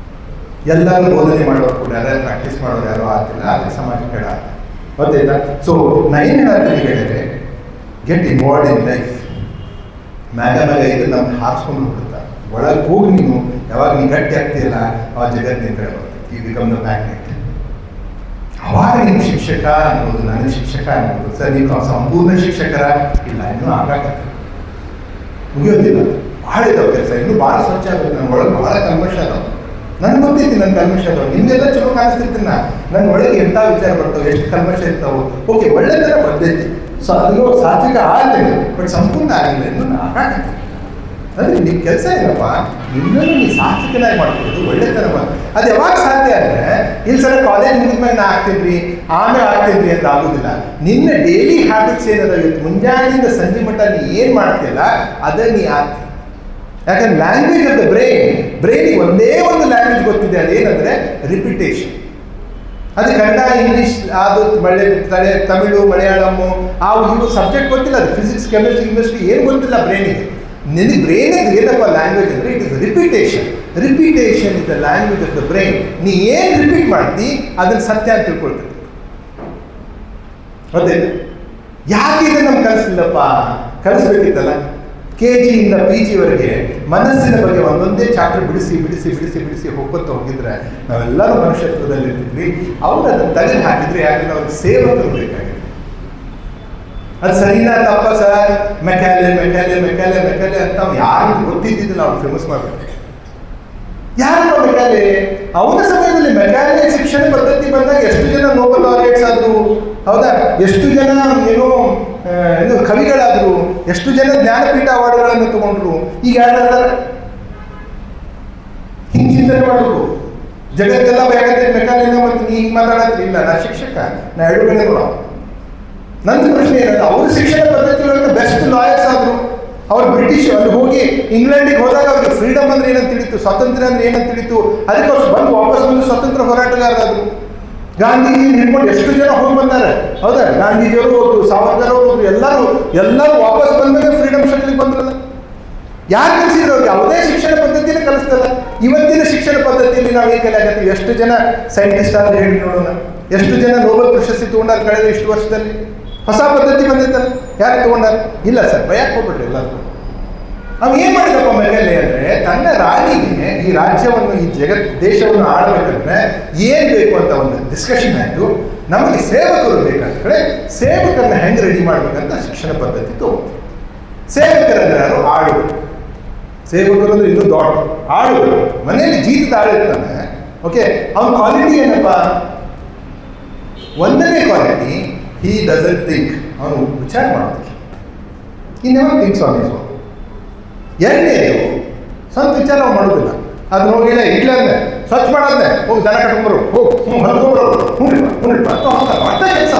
ಎಲ್ಲರೂ ಬೋಧನೆ ಮಾಡೋರು ಕೂಡ ಯಾರು ಪ್ರಾಕ್ಟೀಸ್ ಮಾಡೋರು ಯಾರೋ ಆಗ್ತಿಲ್ಲ, ಅದಕ್ಕೆ ಸಮಾಜ ಕೇಳ ಗೊತ್ತಾಯ್ತಾ? ಸೊ ನಾನು ಏನು ಹೇಳ್ತೀನಿ ಹೇಳಿದ್ರೆ, ಗೆಟ್ ಇನ್ವಾಲ್ಡ್ ಇನ್ ಲೈಫ್. ಮ್ಯಾಗ ಇದು ನಮ್ಗೆ ಹಾರಿಸ್ಕೊಂಡು ಹೋಗ್ಬಿಡ್ತಾರೆ. ಒಳಗೆ ಹೋಗಿ ನೀನು ಯಾವಾಗ ನೀನು ಗಟ್ಟಿ ಆಗ್ತೀಯಲ್ಲ, ಆ ಜಗತ್ತು ನಿನ್ನ ಕಡೆ ಬರ್ತದೆ. ಈ ಬಿಕಮ್ ದ ಮ್ಯಾಗ್ನೆಟ್. ಅವಾಗ ನೀನು ಶಿಕ್ಷಕ ಅನ್ಬೋದು, ನನಗೆ ಶಿಕ್ಷಕ ಅನ್ಬೋದು. ಸರ್ ನೀವು ಸಂಪೂರ್ಣ ಶಿಕ್ಷಕರ ಇಲ್ಲ, ಇನ್ನೂ ಆಗಾಕತ್ತೆ, ಮುಗಿಯೋದಿಲ್ಲ, ಭಾಳ ಇದಾವೆ ಕೆಲಸ, ಇನ್ನೂ ಭಾಳ ಸ್ವಚ್ಛ ಆಗುತ್ತೆ. ನನ್ನ ಒಳಗೆ ಭಾಳ ಕಲ್ಮಶ ಅದಾವೆ. ನನಗೆ ಗೊತ್ತೈತಿ ನನ್ನ ಕಲ್ಮಶ ಅದಾವೆ. ನಿಮ್ಗೆಲ್ಲ ಚಲೋ ಕಾಣಿಸ್ತಿರ್ತೀನಿ ನನ್ನ ಒಳಗೆ ಎಂಥ ವಿಚಾರ ಬರ್ತಾವೆ, ಎಷ್ಟು ಕಲ್ಮಶ ಇರ್ತಾವೆ. ಓಕೆ, ಒಳ್ಳೆ ಥರ ಬರ್ತೈತಿ. ಸೊ ಅದನ್ನು ಸಾತ್ವಿಕ ಆಗ್ತದೆ, ಬಟ್ ಸಂಪೂರ್ಣ ಆಗಿಲ್ಲ, ಇನ್ನೂ ಆಗಾಕತ್ತೆ. ಅಂದರೆ ನಿಮ್ಮ ಕೆಲಸ ಏನಪ್ಪ, ಇನ್ನೂ ನೀವು ಸಾತ್ವಿಕನಾಗಿ ಮಾಡ್ಕೊಳ್ಳೋದು, ಒಳ್ಳೆತನ ಮಾಡಿ. ಅದು ಯಾವಾಗ ಸಾಧ್ಯ ಅಂದರೆ, ಇಲ್ಲಿ ಸಲ ಕಾಲೇಜ್ ಮುಗಿದ್ಮೇಲೆ ನಾ ಆಗ್ತೀನಿ ಆಮೇಲೆ ಆಗ್ತೀನಿ ಅಂತ ಆಗೋದಿಲ್ಲ. ನಿನ್ನ ಡೈಲಿ ಹ್ಯಾಬಿಟ್ಸ್ ಏನದ, ಇವತ್ತು ಮುಂಜಾನೆಯಿಂದ ಸಂಜೆ ಮಟ್ಟ ನೀ ಏನು ಮಾಡ್ತೀಯಲ್ಲ ಅದನ್ನು ನೀ ಆಗ್ತೀನಿ. ಯಾಕಂದ್ರೆ ಲ್ಯಾಂಗ್ವೇಜ್ ಆಫ್ ದ ಬ್ರೈನಿಗೆ ಒಂದೇ ಒಂದು ಲ್ಯಾಂಗ್ವೇಜ್ ಗೊತ್ತಿದೆ, ಅದೇನಂದರೆ ರಿಪಿಟೇಷನ್. ಅದು ಕನ್ನಡ, ಇಂಗ್ಲೀಷ್, ಅದು ತಮಿಳು, ಮಲಯಾಳಮ್ಮು, ಇವು ಸಬ್ಜೆಕ್ಟ್ ಗೊತ್ತಿಲ್ಲ. ಅದು ಫಿಸಿಕ್ಸ್, ಕೆಮಿಸ್ಟ್ರಿ ಏನು ಗೊತ್ತಿಲ್ಲ ಬ್ರೈನಿಗೆ. ನಿನಗೆ ಬ್ರೈನಿಗೆ ಏನಪ್ಪ ಲ್ಯಾಂಗ್ವೇಜ್ ಅಂದರೆ it is repetition. Repetition is the language of the brain. ನೀ ಏನು ರಿಪೀಟ್ ಮಾಡ್ತಿ ಅದನ್ನು ಸತ್ಯ ಅಂತ ತಿಳ್ಕೊಳ್ತೀನಿ. ಅದೇ ಯಾಕೆ ಇದನ್ನು ನಮ್ಗೆ ಕಲಿಸ್ಲಿಲ್ಲಪ್ಪ, ಕಲಿಸ್ಬೇಕಿತ್ತಲ್ಲ. KG ಇಂದ PG ವರೆಗೆ ಮನಸ್ಸಿನ ಬಗ್ಗೆ ಒಂದೊಂದೇ ಚಾಪ್ಟರ್ ಬಿಡಿಸಿ ಹೋಗ್ಕೊತ ಹೋಗಿದ್ರೆ ನಾವೆಲ್ಲರೂ ಮನುಷ್ಯತ್ವದಲ್ಲಿ ಇರ್ತಿದ್ವಿ. ಅವ್ರು ಅದನ್ನು ತೆಗೆದು ಹಾಕಿದ್ರೆ, ಯಾಕಂದ್ರೆ ಅವ್ರಿಗೆ ಸೇವಕರು ಬೇಕಾಗಿದೆ. ಅದು ಸರಿನಾ ತಪ್ಪ ಸರ್, ಮೆಕ್ಯಾಲೆ ಅಂತ ಅವ್ನು ಯಾರು ಗೊತ್ತಿದ್ದಿದ್ದಿಲ್ಲ, ಅವ್ನು ಫೇಮಸ್ ಮಾಡಬೇಕು. ಯಾರು ಮೆಕ್ಯಾಲೆ? ಅವನ ಸಮಯದಲ್ಲಿ ಮೆಕ್ಯಾಲೆ ಶಿಕ್ಷಣ ಪದ್ಧತಿ ಬಂದಾಗ ಎಷ್ಟು ಜನ ನೋಬೆಲ್ ಲಾರೆಟ್ಸ್ ಆದರು, ಹೌದಾ? ಎಷ್ಟು ಜನ ಏನು ಕವಿಗಳಾದರು, ಎಷ್ಟು ಜನ ಜ್ಞಾನಪೀಠ ಅವಾರ್ಡ್ಗಳನ್ನು ತಗೊಂಡ್ರು. ಈಗ ಯಾರಾದ್ರೆ ಹಿಂಗೆ ಚಿಂತನೆ ಮಾಡಬೇಕು. ಜಗತ್ತೆಲ್ಲ ಬೇಕಾದ್ರೆ ಮೆಕ್ಯಾಲೆನ ಮತ್ತು ನೀ ಹಿಂಗೆ ಮಾತಾಡತ್ರಿ. ಇಲ್ಲ, ನಾ ಶಿಕ್ಷಕ, ನಾ 2 ಕಡೆ ನೋಡ. ನಂದು ಪ್ರಶ್ನೆ ಏನಂತ, ಅವ್ರ ಶಿಕ್ಷಣ ಪದ್ಧತಿಯೊಳಗೆ ಬೆಸ್ಟ್ ಲಾಯರ್ಸ್ ಆದರು. ಅವ್ರು ಬ್ರಿಟಿಷ್ ಅಲ್ಲಿ ಹೋಗಿ ಇಂಗ್ಲೆಂಡಿಗೆ ಹೋದಾಗ ಅವ್ರಿಗೆ ಫ್ರೀಡಮ್ ಅಂದ್ರೆ ಏನಂತ ತಿಳಿತು, ಸ್ವಾತಂತ್ರ್ಯ ಅಂದ್ರೆ ಏನಂತ ತಿಳಿತು. ಅದಕ್ಕೆ ಅವ್ರು ವಾಪಸ್ ಬಂದು ಸ್ವತಂತ್ರ ಹೋರಾಟಗಾರರಾದರು. ಗಾಂಧೀಜಿ ಹಿಡ್ಕೊಂಡು ಎಷ್ಟು ಜನ ಹೋಗಿ ಬಂದಾರೆ, ಹೌದಾ? ಗಾಂಧೀಜಿಯವರು ಹೋದ್ರು, ಸಾವರ್ಕರ್ ಅವರು, ಎಲ್ಲರೂ ವಾಪಸ್ ಬಂದಾಗ ಫ್ರೀಡಮ್ ಶಕ್ತಿಗೆ ಬಂದ್ರಲ್ಲ. ಯಾರು ಕಲಿಸಿದ್ರು? ಅವ್ರಿಗೆ ಯಾವುದೇ ಶಿಕ್ಷಣ ಪದ್ಧತಿನ ಕಲಿಸ್ತಲ್ಲ. ಇವತ್ತಿನ ಶಿಕ್ಷಣ ಪದ್ಧತಿಯಲ್ಲಿ ನಾವು ಏನು ಕಲಿಯಾಗತ್ತೀವಿ? ಎಷ್ಟು ಜನ ಸೈಂಟಿಸ್ಟ್ ಆದ್ರೆ ಹೇಳಿ ನೋಡೋಣ. ಎಷ್ಟು ಜನ ನೋಬೆಲ್ ಪ್ರಶಸ್ತಿ ತಗೊಂಡಾರ ಕಳೆದ ಇಷ್ಟು ವರ್ಷದಲ್ಲಿ? ಹೊಸ ಪದ್ಧತಿ ಬಂದಿತ್ತಲ್ಲ, ಯಾರು ತಗೊಂಡಾರ? ಇಲ್ಲ ಸರ್, ಭಯಕ್ಕೆ ಹೋಗ್ಬಿಟ್ರಿ ಎಲ್ಲರೂ. ಅವ್ನು ಏನು ಮಾಡಿದಪ್ಪ ಮೆಕ್ಯಾಲೆ ಅಂದರೆ, ತನ್ನ ರಾಣಿಗೆ ಈ ರಾಜ್ಯವನ್ನು, ಈ ದೇಶವನ್ನು ಆಡಬೇಕಂದ್ರೆ ಏನು ಬೇಕು ಅಂತ ಒಂದು ಡಿಸ್ಕಷನ್ ಆಯಿತು. ನಮಗೆ ಸೇವಕರು ಬೇಕಾದ್ರೆ ಸೇವಕರನ್ನ ಹೆಂಗೆ ರೆಡಿ ಮಾಡ್ಬೇಕಂತ ಶಿಕ್ಷಣ ಪದ್ಧತಿ ತಗೋತೀವಿ. ಸೇವಕರಂದ್ರೆ ಯಾರು? ಆಳುಗಳು. ಸೇವಕರು ಅಂದ್ರೆ ಇನ್ನೂ ದೊಡ್ಡ ಆಳುಗಳು. ಮನೆಯಲ್ಲಿ ಜೀತದ ಆಳು ಇರ್ತಾನೆ. ಓಕೆ, ಅವನ ಕ್ವಾಲಿಟಿ ಏನಪ್ಪ? ಒಂದನೇ ಕ್ವಾಲಿಟಿ, ಹಿ ಡಸಂಟ್ ಥಿಂಕ್. ಅವನು ವಿಚಾರ ಮಾಡೋದಕ್ಕೆ, he never thinks on his own. ಎರಡನೇದು, ಸ್ವಂತ ವಿಚಾರ ಅವ್ನು ಮಾಡೋದಿಲ್ಲ. ಅದನ್ನ ಹೋಗಿಲ್ಲ ಇಡ್ಲಂದೆ ಸ್ವಚ್ಛ ಮಾಡೋದೆ, ಹೋಗಿ ದನ ಕಟ್ಕೊಂಬರು, ಹೊಲ್ಕೊಂಬರು, ಹುಣ್ಣಿಪ್ಪ ಅರ್ಥ ಕೆಲಸ.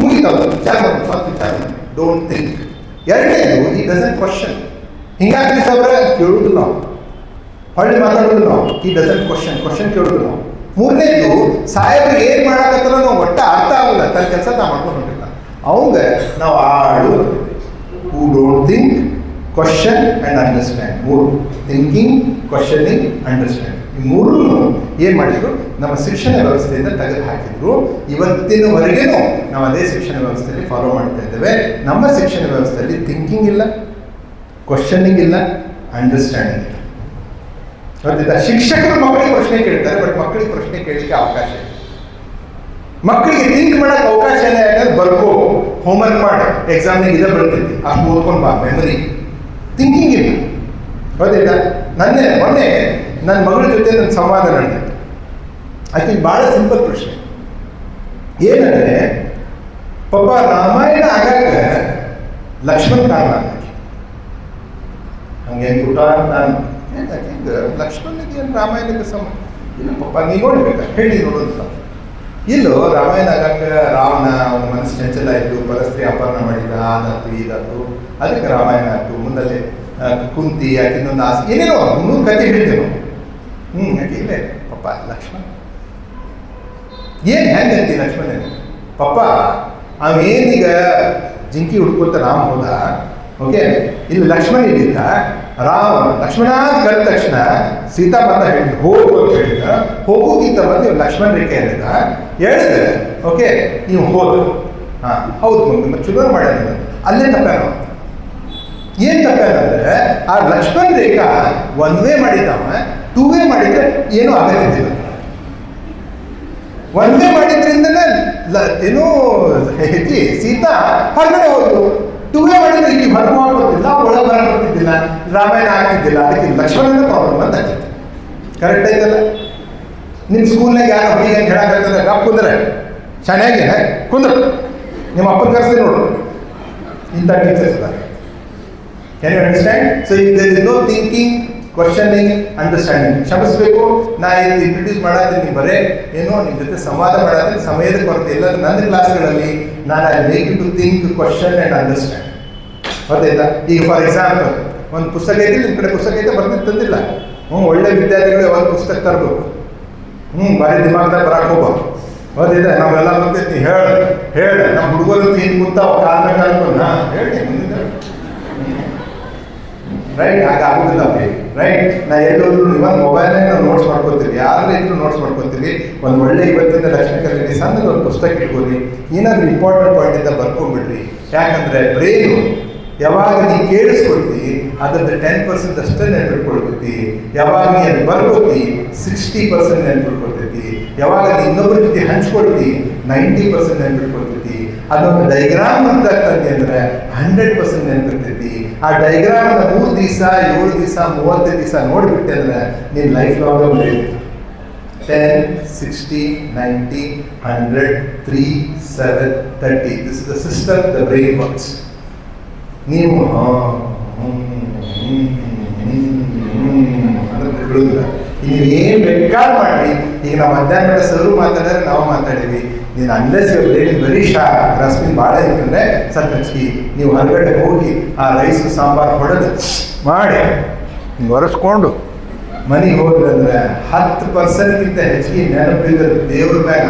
ಮುಗಿತಾವ ವಿಚಾರ ಮಾಡೋದು, ಸ್ವಂತ ವಿಚಾರ, ಡೋಂಟ್ ಥಿಂಕ್. ಎರಡನೇದು, ಈ ಡಸಂಟ್ ಕ್ವಶನ್. ಹಿಂಗಾಗ್ಲಿ ಸಾಬ್ರೆ ಕೇಳೋದು ನಾವು, ಹೊಳ್ಳಿ ಮಾತಾಡೋದು ನಾವು. ಈ ಡಸಂಟ್ ಕ್ವಶನ್ ಕೇಳೋದು ನಾವು. ಮೂರನೇದು, ಸಾಹೇಬ್ರು ಏನು ಮಾಡಕತ್ತಾರ ನಾವು ಒಟ್ಟ ಅರ್ಥ ಆಗಲ್ಲ, ತನ್ನ ಕೆಲಸ ನಾವು ಮಾಡ್ಕೊಂಡು ಹೊಂಟಿಲ್ಲ. ಅವಂಗ ನಾವು ಆಳು who don't think, question and understand. 3 thinking, questioning, understand. ಈ 3 ಏನು ಮಾಡಿದ್ರು? ನಮ್ಮ ಶಿಕ್ಷಣ ವ್ಯವಸ್ಥೆಯಿಂದ ತೆಗೆದು ಹಾಕಿದ್ರು. ಇವತ್ತಿನವರೆಗೂ ನಾವು ಅದೇ ಶಿಕ್ಷಣ ವ್ಯವಸ್ಥೆಯಲ್ಲಿ ಫಾಲೋ ಮಾಡ್ತಾ ಇದ್ದೇವೆ. ನಮ್ಮ ಶಿಕ್ಷಣ ವ್ಯವಸ್ಥೆಯಲ್ಲಿ ಥಿಂಕಿಂಗ್ ಇಲ್ಲ, ಕ್ವಶನಿಂಗ್ ಇಲ್ಲ, ಅಂಡರ್ಸ್ಟ್ಯಾಂಡಿಂಗ್ ಇಲ್ಲ. ಗೊತ್ತಿಲ್ಲ? ಶಿಕ್ಷಕರು ಮಕ್ಕಳಿಗೆ ಪ್ರಶ್ನೆ ಕೇಳ್ತಾರೆ, ಬಟ್ ಮಕ್ಕಳಿಗೆ ಪ್ರಶ್ನೆ ಕೇಳಲಿಕ್ಕೆ ಅವಕಾಶ ಇಲ್ಲ. ಮಕ್ಕಳಿಗೆ ಥಿಂಕ್ ಮಾಡಕ್ಕೆ ಅವಕಾಶನೇ ಯಾಕಂದ್ರೆ ಬರ್ಕೋ, ಹೋಮ್ವರ್ಕ್ ಮಾಡಿ, ಎಕ್ಸಾಮ್ನಿಗೆ ಇದೇ ಬರ್ತೈತಿ, ಅಷ್ಟು ಓದ್ಕೊಂಡು ಬಾ, ಮೆಮರಿ. ಥಿಂಕಿಂಗ್ ಇಲ್ಲ. ಹೌದಾ? ಮೊನ್ನೆ ನನ್ನ ಮಗಳ ಜೊತೆ ನನ್ನ ಸಂವಾದ ನಡೆದಿತ್ತು. ಆಕೆ ಭಾಳ ಸಿಂಪಲ್ ಪ್ರಶ್ನೆ ಏನಂದರೆ, ಪಾಪ ರಾಮಾಯಣ ಆಗಕ್ಕೆ ಲಕ್ಷ್ಮಣ್ ಕಾರಣ ಅನ್ನಕ್ಕೆ. ಹಂಗೇನು ಪುಟ ನಾನು ಲಕ್ಷ್ಮಣನಿಗೆ ಏನು ರಾಮಾಯಣಕ್ಕೆ ಇಲ್ಲ ಪಾಪ, ನೀ ನೋಡ್ಬೇಕ ಹೇಳಿ ನೋಡೋದು. ಇಲ್ಲೋ ರಾಮಾಯಣ ಆಗಕ್ಕೆ ರಾವಣ ಅವನ ಮನಸ್ಸು ಚಂಚಲ ಆಯಿತು, ಪರಸ್ತ್ರೀ ಅಪಹರಣ ಮಾಡಿದ, ಅದಾಯ್ತು ಇದಾಯ್ತು, ಅದಕ್ಕೆ ರಾಮಾಯಣ ಆಯಿತು. ಮುಂದಲ್ಲಿ ಕುಂತಿ ಯಾಕಿನ್ನೊಂದು ಆಸೆ ಏನೇನೋ ಇನ್ನೂ ಕತೆ ಹೇಳ್ತೇವೆ. ಯಾಕೆ ಇಲ್ಲ ಪಾಪ ಲಕ್ಷ್ಮಣ ಏನು ಹೆಂಗಂತಿ ಲಕ್ಷ್ಮಣನ ಪಾಪ ಅವೇನೀಗ ಜಿಂಕಿ ಹುಡ್ಕೊತ ರಾಮ ಹೋದ. ಓಕೆ, ಇಲ್ಲಿ ಲಕ್ಷ್ಮಣ ಇದ್ದಿದ್ದ, ಲಕ್ಷ್ಮಣ ಅಂತ ಕರೆದ ತಕ್ಷಣ ಸೀತಾ ಬಂದ ಹೇಳಿದ ಹೋಗು ಅಂತ ಹೇಳಿದ. ಹೋಗೋಕ್ಕಿಂತ ಬಂದು ಇವ್ ಲಕ್ಷ್ಮಣ ರೇಖೆ ಹೇಳಿದ. ಓಕೆ, ನೀವು ಹೋದ. ಹಾಂ ಹೌದು ಮಗ, ಮತ್ತೆ ಚಲೋ ಮಾಡ್ಯಾನ. ಅಲ್ಲೇ ತಪ್ಪಾನ. ಏನು ತಪ್ಪಾನಂದ್ರೆ ಆ ಲಕ್ಷ್ಮಣ ರೇಖಾ ಒನ್ ವೇ ಮಾಡಿದ್ದವ, ಟೂ ವೇ ಮಾಡಿದ್ರೆ ಏನೂ ಆಗತ್ತಿದ್ದಿಲ್ಲ. ಒನ್ ವೇ ಮಾಡಿದ್ರಿಂದನೇ ಏನೋ ಹೆಚ್ಚಿ ಸೀತಾ ಹೊರಗಡೆ ಹೋದ್ರು. ಟೂ ವೇ ಮಾಡಿದ್ರೆ ಈಗ ಹೊರಗೆ ಮಾಡ್ಕೊತಿಲ್ಲ, ಒಳಗೆ ಬರ ಬರ್ತಿದ್ದಿಲ್ಲ, ರಾಮಾಯಣ ಆಗ್ತಿದ್ದಿಲ್ಲ. ಅದಕ್ಕೆ ಲಕ್ಷ್ಮಣನ ಪ್ರಾಬ್ಲಮ್ ಅಂತ ಆಗ್ತಿತ್ತು. ಕರೆಕ್ಟ್ ಐತಲ್ಲ? ನಿಮ್ಮ ಸ್ಕೂಲ್ನಾಗ ಯಾರು ಹುಡುಗಿ ಅಂತ ಹೇಳಕತ್ತಂದ್ರೆ ರಪ್ಪ ಕುಂದ್ರೆ ಚೆನ್ನಾಗಿ ಕುಂದ್ರ ನಿಮ್ಮ ಅಪ್ಪನ ಕರೆಸ್ತೀನಿ ನೋಡು. ಇಂಥ ಟೀಚರ್ಸ್ ಇದ್ದಾರೆ. Can you understand? So if there is no thinking, questioning, understanding. ಕ್ಷಮಿಸಬೇಕು, ನಾ ಇದು ಇಂಟ್ರೊಡ್ಯೂಸ್ ಮಾಡತ್ತೀನಿ, ಬರೇ ಏನೋ ನಿಮ್ಮ ಜೊತೆ ಸಂವಾದ ಮಾಡತ್ತೀನಿ, ಸಮಯದ ಕೊರತೆ ಇಲ್ಲ. ನನ್ನ ಕ್ಲಾಸ್ಗಳಲ್ಲಿ ನಾನು I make you to think, question and understand. ಗೊತ್ತಾಯ್ತಾ? ಈಗ ಫಾರ್ ಎಕ್ಸಾಂಪಲ್ ಒಂದು ಪುಸ್ತಕ ಐತಿ, ನಿಮ್ಮ ಕಡೆ ಪುಸ್ತಕ ಐತೆ, ಬರ್ದಿದ್ದು ತಂದಿಲ್ಲ. ಒಳ್ಳೆ ವಿದ್ಯಾರ್ಥಿಗಳು ಒಂದು ಪುಸ್ತಕ ತರಬೇಕು. ಭಾರಿ ದಿಮಾಗ್ದಾಗ ಬರಕ್ಕೆ ಹೋಗ್ಬಾರ್ದು. ಹೌದಿದೆ, ನಾವೆಲ್ಲ ಗೊತ್ತೈತಿ. ಹೇಳ ನಮ್ಮ ಹುಡುಗರು ಹಿಂಗೆ ಕೂತಾವ ಕಾಲ ಕಾಲ್ಕೊಂಡು ಹೇಳಿ ಮುಂದಿನ ರೈಟ್. ಹಾಗೆ ಆಗೋದಿಲ್ಲ ರೈಟ್. ನಾ ಎಲ್ಲೋದ್ರು ಇವಾಗ ಮೊಬೈಲ್ನೇ ನಾವು ನೋಟ್ಸ್ ಮಾಡ್ಕೊತೀವಿ, ಯಾರು ಇದ್ರು ನೋಟ್ಸ್ ಮಾಡ್ಕೊತೀವಿ. ಒಂದು ಒಳ್ಳೆ ಇವತ್ತಿಂದ ಲಕ್ಷ್ಮೀಕರಲ್ಲಿ ಸಣ್ಣದ ಒಂದು ಪುಸ್ತಕ ಇಟ್ಕೊರಿ, ಏನಾದರೂ ಇಂಪಾರ್ಟೆಂಟ್ ಪಾಯಿಂಟಿಂದ ಬರ್ಕೊಂಡ್ಬಿಡ್ರಿ. ಯಾಕಂದರೆ ಬ್ರೈನು ಯಾವಾಗ ನೀ ಕೇಳಿಸ್ಕೊಳ್ತಿ ಅದ್ರದ್ದು 10% ಅಷ್ಟೇ ನೆನ್ಪಿಟ್ಕೊಳ್ತೈತಿ. ಯಾವಾಗ ನೀ ಅದು ಬರ್ಕೋತಿ 60% ನೆನ್ಪಿಟ್ಕೊಳ್ತೈತಿ. ಯಾವಾಗ ನೀ ಇನ್ನೊಬ್ಬರ ಜೊತೆ ಹಂಚ್ಕೊಳ್ತಿ 90% ನೆನ್ಪಿಟ್ಕೊಳ್ತೈತಿ. ಅದೊಂದು ಡೈಗ್ರಾಮ್ ಅಂತ ಆಗ್ತದೆ ಅಂದರೆ 100% ನೆನ್ಪಿರ್ತೈತಿ. ಆ ಡೈಗ್ರಾಮನ್ನ 3 ದಿವಸ 7 ದಿವಸ 35 ದಿವಸ ನೋಡಿಬಿಟ್ಟೆ ಅಂದರೆ ನೀನು life long ಬೆಳೀತಿ. 10, 60, 90, 100, 3, 7, 30. This is the system the brain works. ನೀವು ಅದನ್ನು ಬಿಡೋದಿಲ್ಲ. ನೀವು ಏನು ಬೇಕಾದ್ರೂ ಮಾಡಿ. ಈಗ ನಾವು ಮಧ್ಯಾಹ್ನ ಸರು ಮಾತಾಡಿದ್ರೆ ನಾವು ಮಾತಾಡೀವಿ. ನೀನು ಅನ್ಲೆಸ್ ಬ್ರೈನ್ ವೆರಿ ಶಾರ್ಪ್, ರಸ್ಮಿನ್ ಭಾಳ ಇರ್ತಂದರೆ ಸ್ವಲ್ಪ ಹಚ್ಚಿ ನೀವು ಹೊರಗಡೆ ಹೋಗಿ ಆ ರೈಸು ಸಾಂಬಾರು ಹೊಡೆದು ಮಾಡಿ ಹಿಂಗೆ ಒರೆಸ್ಕೊಂಡು ಮನೆಗೆ ಹೋದ್ರೆ ಅಂದರೆ 10%ಗಿಂತ ಹೆಚ್ಚಿಗೆ ನೆನಪಿದ್ರೆ ದೇವ್ರ ಮ್ಯಾಗ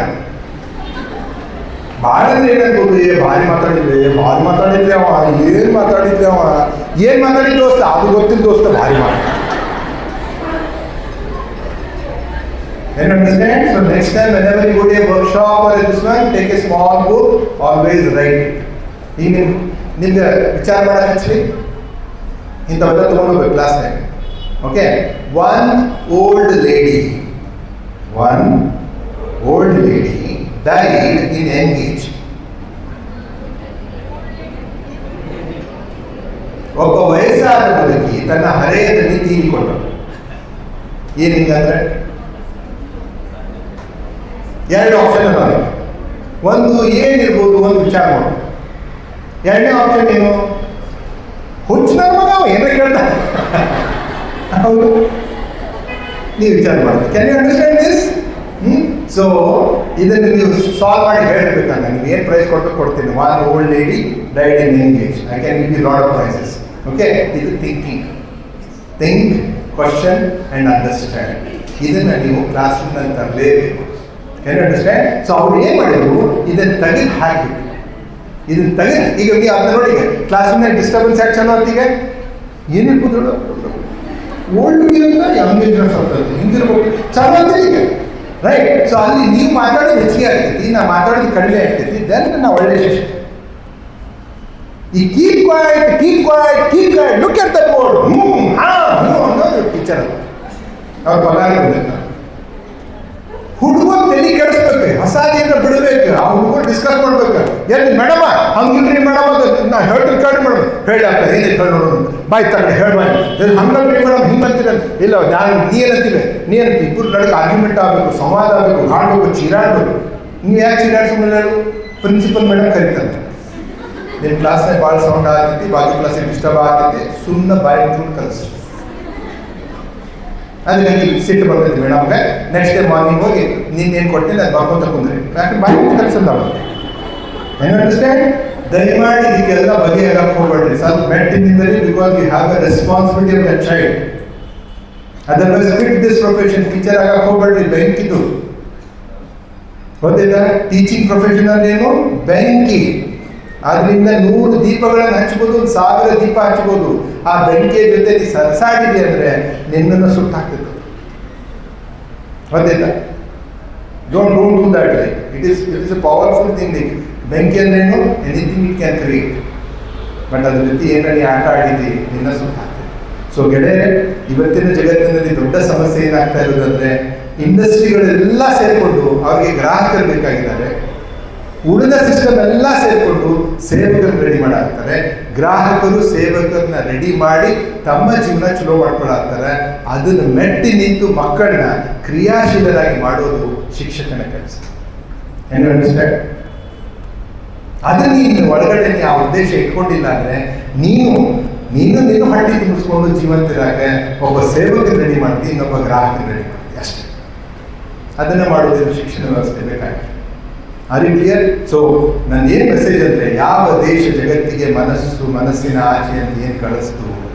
ಭಾಳ ಏನಾಗ್ಬೋದು. ಭಾರಿ ಮಾತಾಡಿದ್ವಿ ಅವ, ಏನು ಮಾತಾಡಿದ್ವಿ ದೋಸ್ತ, ಅದು ಗೊತ್ತಿಲ್ಲ ದೋಸ್ತ, ಭಾರಿ ಮಾತಾಡ. You understand? So next time whenever you go to a workshop or this one, take a small book, always write it. ಈಗ ನಿಮ್ಗೆ ವಿಚಾರ ಮಾಡಕ್ಕೆ ಹಚ್ಚಲಿ ಇಂಥವೆಲ್ಲ ತೊಗೊಂಡೋಗ್ಬೇಕು ಕ್ಲಾಸ್ನಾಗ. Okay, one old lady died in young age. ಒಬ್ಬ ವಯಸ್ಸಾದ ಮುದುಕಿ ತನ್ನ ಹರೆಯದಲ್ಲಿ ತೀರಿಕೊಂಡಳು. ಏನಿಂಗಂದ್ರೆ 2 ಆಪ್ಷನ್ ಅದಾವೆ. ಒಂದು ಏನಿರ್ಬೋದು, ಒಂದು ವಿಚಾರ ಮಾಡು. 2ನೇ ಆಪ್ಷನ್ ಏನು? ಹುಚ್ಚಿನ ಮಗ ಏನೋ ಕೇಳ್ತಾನೆ. ಹೌದು, ನೀವು ವಿಚಾರ ಮಾಡಿ. Can you understand this? So ಇದನ್ನು ನೀವು ಸಾಲ್ವ್ ಮಾಡಿ ಹೇಳಬೇಕಂದ್ರೆ ನೀವು ಏನು ಪ್ರೈಸ್ ಕೊಡ್ತೀನಿ. One old lady died in young age. I can give you lot of prizes. Okay, ಇದು ಥಿಂಕ್, ಕ್ವಶನ್ ಆ್ಯಂಡ್ ಅಂಡರ್ಸ್ಟ್ಯಾಂಡ್. ಇದನ್ನು ನೀವು ಕ್ಲಾಸ್ ರೂಮ್ನಲ್ಲಿ ತರಲೇಬೇಕು. Can you understand? ಸೊ ಅವ್ರು ಏನು ಮಾಡಿದ್ರು, ಇದನ್ನು ತೆಗೆದು ಹಾಕಿಬಿಟ್ಟು ಇದನ್ನು ತೆಗೆದು ಈಗ ನೀವು ಅದನ್ನ ನೋಡಿ, ಕ್ಲಾಸ್ ರೂಮ್ನಾಗ ಡಿಸ್ಟರ್ಬೆನ್ಸ್ ಯಾಕೆ ಚಲೋ ಅಂತೀಗ ಏನಿರ್ಬೋದು ಓಲ್ಡ್ ಅಂತ ಯಂಗ್ ಏಜ್ನೆಸ್ ಆಗ್ತದೆ, ಹಿಂಗಿರ್ಬೇಕು ಚಲೋ ಅಂತ ಈಗ ರೈಟ್. ಸೊ ಅಲ್ಲಿ ನೀವು ಮಾತಾಡೋದು ಹೆಚ್ಚಿಗೆ ಆಗ್ತೈತಿ, ನಾ ಮಾತಾಡೋದು ಕಡಿಮೆ ಆಗ್ತೈತಿ. ದೆನ್ ನಾವು ಒಳ್ಳೆ ಶಿಕ್ಷಣ. ಈ keep quiet look at the board ಅನ್ನೋದು ಟೀಚರ್ ಅವ್ರ ಪಗಾರ ಹುಡುಗರು ತಲೆ ಕೆಡಿಸ್ಬೇಕು. ಪ್ರಸಾದಿಯನ್ನು ಬಿಡಬೇಕು, ಆ ಹುಡುಗರು ಡಿಸ್ಕಸ್ ಮಾಡ್ಬೇಕು. ಎಲ್ಲಿ ಮೇಡಮ ಹಂಗಿಲ್ರಿ ಮೇಡಮ್ ಅದು ನಾ ಹೇಳ್ತೀನಿ ಕೇಳಿ ಮೇಡಮ್ ಹೇಳಿ ಅಕ್ಕ ಏನೇ ಹೇಳಿ ನೋಡೋಣ ಬಾಯ್ ತಗೊಂಡು ಹೇಳ್ಬಾಯ್ತು ಹಂಗಲ್ರಿ ಮೇಡಮ್ ಹಿಂಗಂತೀರ ಇಲ್ಲ ನಾನು ನೀ ಏನಂತೀವಿ ಇಬ್ಬರು ನಡುವೆ ಆರ್ಗ್ಯುಮೆಂಟ್ ಆಗಬೇಕು, ಸಂವಾದ ಆಗಬೇಕು, ಹಾಡಬೇಕು, ಚೀರಾಡಬೇಕು. ನೀವು ಯಾಕೆ ಚೀರಾಡ್ಸೋದಿಲ್ಲ? ಪ್ರಿನ್ಸಿಪಲ್ ಮೇಡಮ್ ಕರೀತಾರೆ, ನಿಮ್ಮ ಕ್ಲಾಸ್ನಾಗ ಭಾಳ ಸೌಂಡ್ ಆಗ್ತೈತಿ, ಬಾಜು ಕ್ಲಾಸಿಗೆ ಡಿಸ್ಟರ್ಬ್ ಆಗ್ತೈತಿ, ಸುಮ್ಮನೆ ಬಾಯಿ ಮುಟ್ಕೊಂಡು ಕಲಿಸಿ. ಅದಕ್ಕೆ ನನಗೆ ಸಿಟ್ಟು ಬರ್ತೈತಿ ಮೇಡಮ್ಗೆ. ನೆಕ್ಸ್ಟ್ ಡೇ ಮಾರ್ನಿಂಗ್ ಹೋಗಿ ನಿನ್ನೇನು ಕೊಡ್ತೀನಿ ಅದು ಬರ್ಕೊಂತ ಕುಂದ್ರಿ, ಯಾಕೆ ಬಾಯಿ ಮುಟ್ಟು ಕಲಿಸೋದು ನಾವು. ಏನು ಅಂಡರ್ಸ್ಟ್ಯಾಂಡ್? ದಯಮಾಡಿ ಇದಕ್ಕೆಲ್ಲ ಬಗೆಹರಕ್ಕೆ ಹೋಗ್ಬೇಡ್ರಿ. ಸ್ವಲ್ಪ ಮೆಟ್ಟಿನಿಂದಲೇ, because you have a responsibility of the child. Otherwise quit this profession. Teacher ಆಗಕ್ಕೆ ಹೋಗ್ಬೇಡ್ರಿ, ಬೆಂಕಿದು ಗೊತ್ತಿಲ್ಲ. ಟೀಚಿಂಗ್ ಪ್ರೊಫೆಷನ್ ಏನು? ಬೆಂಕಿ. ಆದ್ರಿಂದ 100 ದೀಪಗಳನ್ನು ಹಚ್ಬೋದು, 1000 ದೀಪ ಹಚ್ಬೋದು. ಆ ಬೆಂಕಿಯ ಜೊತೆ ನೀ ಸರಸಾಡಿದೆ ಅಂದರೆ ನಿನ್ನನ್ನು ಸುಟ್ಟಾಗ್ತದೆ. ಗೊತ್ತಿಲ್ಲ. Don't do that way. It is a powerful thing. ಬೆಂಕಿ ಅಂದ್ರೇನು? Anything it can create. But ಅದ್ರ ಜೊತೆ ಏನಲ್ಲಿ ಆಟ ಆಡಿದ್ವಿ, ನಿನ್ನ ಸುಟ್ಟಾಗ್ತದೆ. ಸೊ ಗೆಳೆಯರೆ, ಇವತ್ತಿನ ಜಗತ್ತಿನಲ್ಲಿ ದೊಡ್ಡ ಸಮಸ್ಯೆ ಏನಾಗ್ತಾ ಇರೋದಂದ್ರೆ, ಇಂಡಸ್ಟ್ರಿಗಳೆಲ್ಲ ಸೇರಿಕೊಂಡು ಅವರಿಗೆ ಗ್ರಾಹಕರು ಬೇಕಾಗಿದ್ದಾರೆ. ಉಳಿದ ಸಿಸ್ಟಮ್ ಎಲ್ಲ ಸೇರಿಕೊಂಡು ಸೇವಕರು ರೆಡಿ ಮಾಡಾಕ್ತಾರೆ. ಗ್ರಾಹಕರು ಸೇವಕರನ್ನ ರೆಡಿ ಮಾಡಿ ತಮ್ಮ ಜೀವನ ಚಲೋ ಮಾಡ್ಕೊಳಾಗ್ತಾರೆ. ಅದನ್ನು ಮೆಟ್ಟಿ ನಿಂತು ಮಕ್ಕಳನ್ನ ಕ್ರಿಯಾಶೀಲರಾಗಿ ಮಾಡೋದು ಶಿಕ್ಷಕನ ಕೆಲಸ. ಏನು ಅಂಡರ್ಸ್ಟ್ಯಾಂಡ್? ಅದನ್ನ ನೀನು ಒಳಗಡೆ ಆ ಉದ್ದೇಶ ಇಟ್ಕೊಂಡಿಲ್ಲ ಅಂದರೆ ನೀನು ಹಟ್ಟಿ ತುಂಬಿಸ್ಕೊಂಡು ಜೀವಂತರಾಗೆ ಒಬ್ಬ ಸೇವಕರು ರೆಡಿ ಮಾಡ್ತೀವಿ, ಇನ್ನೊಬ್ಬ ಗ್ರಾಹಕರು ರೆಡಿ ಮಾಡ್ತೀವಿ ಅಷ್ಟೇ. ಅದನ್ನು ಮಾಡೋದ್ರಿಂದ ಶಿಕ್ಷಣ ವ್ಯವಸ್ಥೆ ಬೇಕಾಗಿದೆ. Are you clear? ಸೊ ನನ್ನ ಏನು ಮೆಸೇಜ್ ಅಂದರೆ, ಯಾವ ದೇಶ ಜಗತ್ತಿಗೆ ಮನಸ್ಸಿನ ಆಚೆ ಅಂತ ಏನು ಕಳಿಸ್ತು,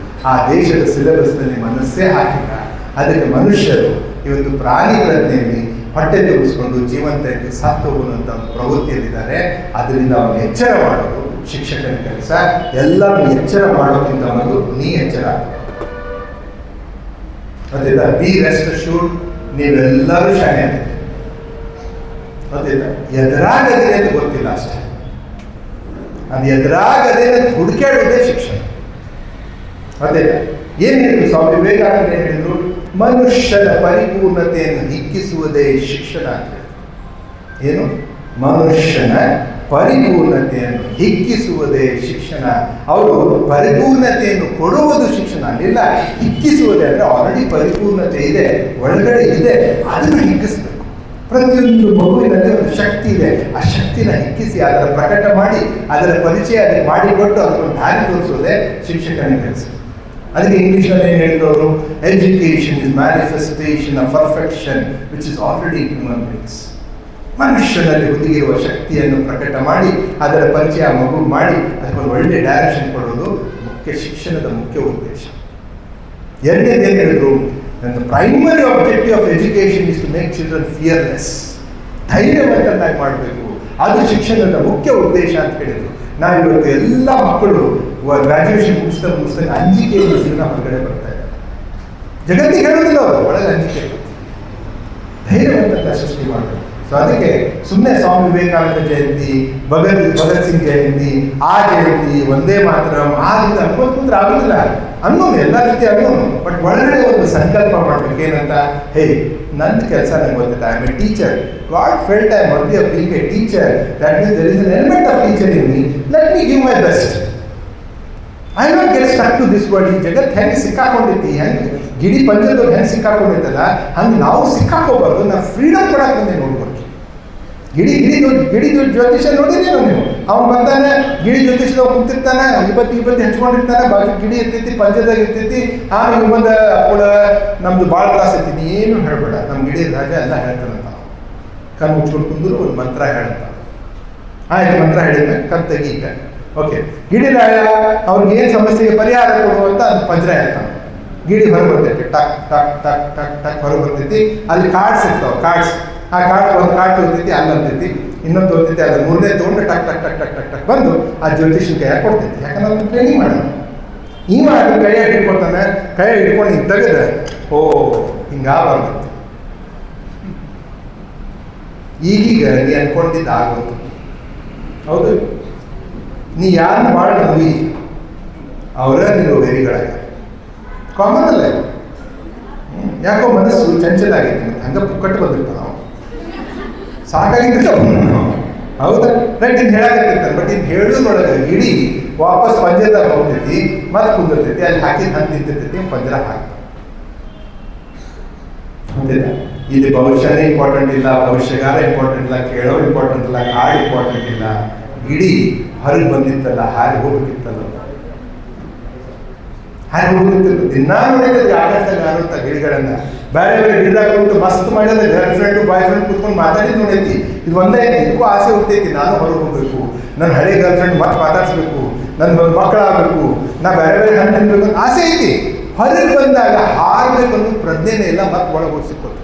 ಆ ದೇಶದ ಸಿಲೆಬಸ್ನಲ್ಲಿ ಮನಸ್ಸೇ ಹಾಕಿಲ್ಲ. ಅದಕ್ಕೆ ಮನುಷ್ಯರು ಇವತ್ತು ಪ್ರಾಣಿಗಳನ್ನೇಳಿ ಹೊಟ್ಟೆ ತುಂಬಿಸ್ಕೊಂಡು ಜೀವಂತ ಇದ್ದು ಸತ್ತು ಹೋಗುವಂಥ ಒಂದು ಪ್ರವೃತ್ತಿಯಲ್ಲಿದ್ದಾರೆ. ಅದರಿಂದ ಅವನು ಎಚ್ಚರ ಮಾಡೋದು ಶಿಕ್ಷಕನ ಕೆಲಸ. ಎಲ್ಲರೂ ಎಚ್ಚರ ಮಾಡೋಕ್ಕಿಂತ ಮೊದಲು ನೀ ಎಚ್ಚರ ಗೊತ್ತಿಲ್ಲ. ಬಿ ರೆಸ್ಟ್ ಅಶ್ಯೂರ್ಡ್, ನೀವೆಲ್ಲರೂ ಶಾಣೆ ಆಗಿದೆ. ಗೊತ್ತಿಲ್ಲ, ಎದುರಾಗದೆ ಅಂತ ಗೊತ್ತಿಲ್ಲ ಅಷ್ಟೇ. ಅದು ಎದುರಾಗದೆ ಹುಡುಕಾಡೋದೇ ಶಿಕ್ಷಣ. ಗೊತ್ತಿಲ್ಲ. ಏನು ಹೇಳಿದ್ರು ಸ್ವಾಮಿ ವಿವೇಕಾನಂದ? ಏನು ಹೇಳಿದ್ರು? ಮನುಷ್ಯನ ಪರಿಪೂರ್ಣತೆಯನ್ನು ಹಿಗ್ಗಿಸುವುದೇ ಶಿಕ್ಷಣ ಅಂತ. ಏನು? ಮನುಷ್ಯನ ಪರಿಪೂರ್ಣತೆಯನ್ನು ಹಿಗ್ಗಿಸುವುದೇ ಶಿಕ್ಷಣ. ಅವರು ಪರಿಪೂರ್ಣತೆಯನ್ನು ಕೊಡುವುದು ಶಿಕ್ಷಣ ಅಲ್ಲಿಲ್ಲ, ಹಿಗ್ಗಿಸುವುದೇ. ಅಂದರೆ ಆಲ್ರೆಡಿ ಪರಿಪೂರ್ಣತೆ ಇದೆ, ಒಳಗಡೆ ಇದೆ, ಅದನ್ನು ಹಿಗ್ಗಿಸ್ಬೇಕು. ಪ್ರತಿಯೊಂದು ಮಗುವಿನಲ್ಲಿ ಒಂದು ಶಕ್ತಿ ಇದೆ, ಆ ಶಕ್ತಿನ ಹಿಗ್ಗಿಸಿ ಅದರ ಪ್ರಕಟ ಮಾಡಿ ಅದರ ಪರಿಚಯ ಅದಕ್ಕೆ ಮಾಡಿಕೊಟ್ಟು ಅದಕ್ಕೊಂದು ದಾರಿ ತೋರಿಸೋದೇ ಶಿಕ್ಷಕನ ಕೆಲಸ. ಅದಕ್ಕೆ ಇಂಗ್ಲೀಷಲ್ಲಿ ಏನು ಹೇಳಿದವರು? Education is manifestation of perfection which is already in human beings. ಮನುಷ್ಯನಲ್ಲಿ ಹುದುಗಿರುವ ಶಕ್ತಿಯನ್ನು ಪ್ರಕಟ ಮಾಡಿ ಅದರ ಪರಿಚಯ ಮಗು ಮಾಡಿ ಅದಕ್ಕೊಂದು ಒಳ್ಳೆ ಡೈರೆಕ್ಷನ್ ಕೊಡೋದು ಶಿಕ್ಷಣದ ಮುಖ್ಯ ಉದ್ದೇಶ. ಎರಡನೇದೇನು ಹೇಳಿದ್ರು? And the primary objective of education is to make children fearless. ಧೈರ್ಯವಂತನಾಗಿ ಮಾಡಬೇಕು, ಅದು ಶಿಕ್ಷಣದ ಮುಖ್ಯ ಉದ್ದೇಶ ಅಂತ ಹೇಳಿದ್ರು. ನಾವು ಇವತ್ತು ಎಲ್ಲ ಮಕ್ಕಳು ಗ್ರಾಜ್ಯುಯೇಷನ್ ಮುಗಿಸ್ತಾ ಅಂಜಿಕೆಯಲ್ಲಿ ಜೀವನ ಹೊರಗಡೆ ಬರ್ತಾ ಇದ್ದಾರೆ. ಜಗತ್ತಿಗೆ ಹೇಳೋದಿಲ್ಲ ಅವರು, ಒಳಗೆ ಅಂಜಿಕೆ. ಧೈರ್ಯವಂತ ಸೃಷ್ಟಿ ಮಾಡಬೇಕು. ಸೊ ಅದಕ್ಕೆ ಸುಮ್ಮನೆ ಸ್ವಾಮಿ ವಿವೇಕಾನಂದ ಜಯಂತಿ, ಭಗತ್ ಸಿಂಗ್ ಜಯಂತಿ, ಆ ಜಯಂತಿ, ಒಂದೇ ಮಾತರಂ ಆದಿಂದ ಅನ್ಕೊಂಡು ಕುಂದ್ರೆ ಆಗೋದಿಲ್ಲ. ಅನ್ನೋನು ಎಲ್ಲ ರೀತಿ ಅನ್ನೋನು, ಬಟ್ ಒಳಗಡೆ ಒಂದು ಸಂಕಲ್ಪ ಮಾಡ್ಬೇಕು. ಏನಂತ? ಹೇ, ನನ್ನ ಕೆಲಸ ನಂಗೆ ಗೊತ್ತಿಲ್ಲ, I am a teacher. God felt I am worthy of being a teacher. That means there is an element of teacher in me. Let me give my best. I not get stuck to this word. ಈ ಜಗತ್ತು ಹೆಂಗೆ ಸಿಕ್ಕಾಕೊಂಡಿದ್ದಿ, ಹೆಂಗೆ ಗಿಡಿ ಪಂಚದವ್ರು ಹೆಂಗೆ ಸಿಕ್ಕಾಕೊಂಡಿದ್ದಲ್ಲ, ಹಂಗೆ ನಾವು ಸಿಕ್ಕಾಕೋಬಾರ್ದು. ನಾವು freedom ಕೊಡಕ್ಕೆ ಬಂದೆ. ನೋಡ್ಬೇಕು, ಗಿಡಿ ಜ್ಯೋತಿಷ ನೋಡಿದ್ದೀರ ನೀವು? ಅವ್ನು ಬಂದಾನೆ, ಗಿಡಿ ಜ್ಯೋತಿಷದಾಗ ಕುಂತಿರ್ತಾನೆ, ಇವತ್ತು ಹೆಚ್ಕೊಂಡಿರ್ತಾನೆ, ಬಾಜು ಗಿಡಿ ಇರ್ತೈತಿ, ಪಂಚದಾಗ ಇರ್ತೈತಿ. ಆಮೇಲೆ ಬಂದು ಕೂಡ ನಮ್ದು ಭಾಳ ತ್ರಾಸ ಐತಿ, ಏನು ಹೇಳಬೇಡ, ನಮ್ಮ ಗಿಡಿ ರಾಜ ಎಲ್ಲ ಹೇಳ್ತಾನಂತ. ಕಣ್ಣು ಮುಚ್ಕೊಂಡು ಕುಂದ್ರು ಒಂದು ಮಂತ್ರ ಹೇಳ್ತಾನೆ. ಆಯ್ತು, ಮಂತ್ರ ಹೇಳಿದ್ಮೇಲೆ ಕಣ್ ತೆಗೀಗ. ಓಕೆ, ಗಿಡಿ ರಾಯ ಅವ್ರಿಗೆ ಏನು ಸಮಸ್ಯೆಗೆ ಪರಿಹಾರ ಕೊಡುವಂತ ಅದು ಪಂಜರ ಹೇಳ್ತಾನೆ. ಗಿಡಿ ಹೊರಗೆ ಬರ್ತೈತಿ, ಟಕ್ ಟಕ್ ಟಕ್ ಟಕ್ ಟಕ್ ಹೊರಗೆ ಬರ್ತೈತಿ. ಅಲ್ಲಿ ಕಾರ್ಡ್ಸ್ ಇರ್ತಾವೆ, ಕಾರ್ಡ್ಸ್. ಆ ಒಂದು ಕಾರ್ಡ್ ತೋರ್ತೈತಿ, ಅಲ್ಲಿ ಅಂತೈತಿ, ಇನ್ನೊಂದು ತೋರ್ತೈತಿ, ಅದು ಮೂರನೇ ತೊಗೊಂಡು ಟಕ್ ಟಕ್ ಟಕ್ ಟಕ್ ಟಕ್ ಟಕ್ ಬಂದು ಆ ಜ್ಯೋತಿಷನ್ ಕೈಯಾಗ ಕೊಡ್ತೈತಿ. ಯಾಕಂದ್ರೆ ಅದನ್ನು ಟ್ರೈನಿಂಗ್ ಮಾಡೋಣ. ಇವ ಅದನ್ನ ಕೈಯಾಗ ಹಿಡ್ಕೊತಾನೆ, ಕೈಯಾಗ ಹಿಡ್ಕೊಂಡು ಹಿಂಗೆ ತೆಗೆದ್ರೆ ಓ ಹಿಂಗಾಗಬಾರ್ದು. ಈಗೀಗ ನೀ ಅನ್ಕೊಂಡಿದ್ದು ಆಗೋದು. ಹೌದು, ನೀ ಯಾರನ್ನ ಭಾಳ ನಂಬಿ ಅವರ ನೀನು ವೇರಿಗಳಾಗ ಕಾಮನ್ ಅಲ್ಲ. ಯಾಕೋ ಮನಸ್ಸು ಚಂಚಲ ಆಗೈತಿ, ಮತ್ತು ಹಂಗೆ ಪುಕ್ಕಟ್ಟು ಬಂದಿರ್ತಾವೆ ನಾವು. ಸಾಕಾಗಿದ್ದ ಹೌದಾ ರೈಟ್ ಇನ್ನು ಹೇಳಾಕತ್ತಿರ್ತಾರೆ. ಬಟ್ ಇನ್ನು ಹೇಳೋದ್ರೊಳಗೆ ಇಡೀ ವಾಪಸ್ ಪಂಜರದಾಗ ಹೋಗ್ತೈತಿ, ಮತ್ತೆ ಕುಂದಿರ್ತೈತಿ, ಅಲ್ಲಿ ಹಾಕಿದ ಹಂತ ನಿಂತಿರ್ತೈತಿ, ಪಂಜರ ಹಾಕ್ತಾರೆ. ಇಲ್ಲಿ ಭವಿಷ್ಯನೇ ಇಂಪಾರ್ಟೆಂಟ್ ಇಲ್ಲ, ಭವಿಷ್ಯಗಾರ ಇಂಪಾರ್ಟೆಂಟ್ ಇಲ್ಲ, ಕೇಳೋ ಇಂಪಾರ್ಟೆಂಟ್ ಇಲ್ಲ, ಕಾಡು ಇಂಪಾರ್ಟೆಂಟ್ ಇಲ್ಲ, ಗಿಡಿ ಹೊರಗೆ ಬಂದಿತ್ತಲ್ಲ, ಹಾರಿ ಹೋಗ್ಬೇಕಿತ್ತಲ್ಲ, ಹಾರಿ ಹೋಗ್ತಿತ್ತು. ದಿನ ನೋಡಿದ್ರೆ ಆಕಾಶದಾಗ ಆಡುತ್ತ ಗಿಡಗಳನ್ನ, ಬೇರೆ ಬೇರೆ ಗಿಡದಾಗ ಕುಂತು ಮಸ್ತ್ ಮಾಡಿದ್ರೆ ಗರ್ಲ್ ಫ್ರೆಂಡ್ ಬಾಯ್ ಫ್ರೆಂಡ್ ಕುತ್ಕೊಂಡು ಮಾತಾಡಿದ್ ನೋಡೈತಿ. ಇದು ಒಂದೇ ಐತಿ, ಇದಕ್ಕೂ ಆಸೆ ಹುಟ್ಟೈತಿ, ನಾನು ಹೊರಗೆ ಹೋಗ್ಬೇಕು, ನನ್ನ ಹಳೆ ಗರ್ಲ್ ಫ್ರೆಂಡ್ ಮತ್ತೆ ಮಾತಾಡ್ಸ್ಬೇಕು, ನನ್ನ ಒಂದು ಮಕ್ಕಳಾಗಬೇಕು, ನಾ ಬೇರೆ ಬೇರೆ ಹಣ್ಣು ತಿನ್ಬೇಕು ಅಂತ ಆಸೆ ಐತಿ. ಹೊರಗೆ ಬಂದಾಗ ಹಾರಬೇಕು ಅನ್ನೋ ಪ್ರಜ್ಞೆನೇ ಇಲ್ಲ, ಮತ್ತೆ ಒಳಗೆ ಹೋಗಿಸಿಕೊಟ್ಟು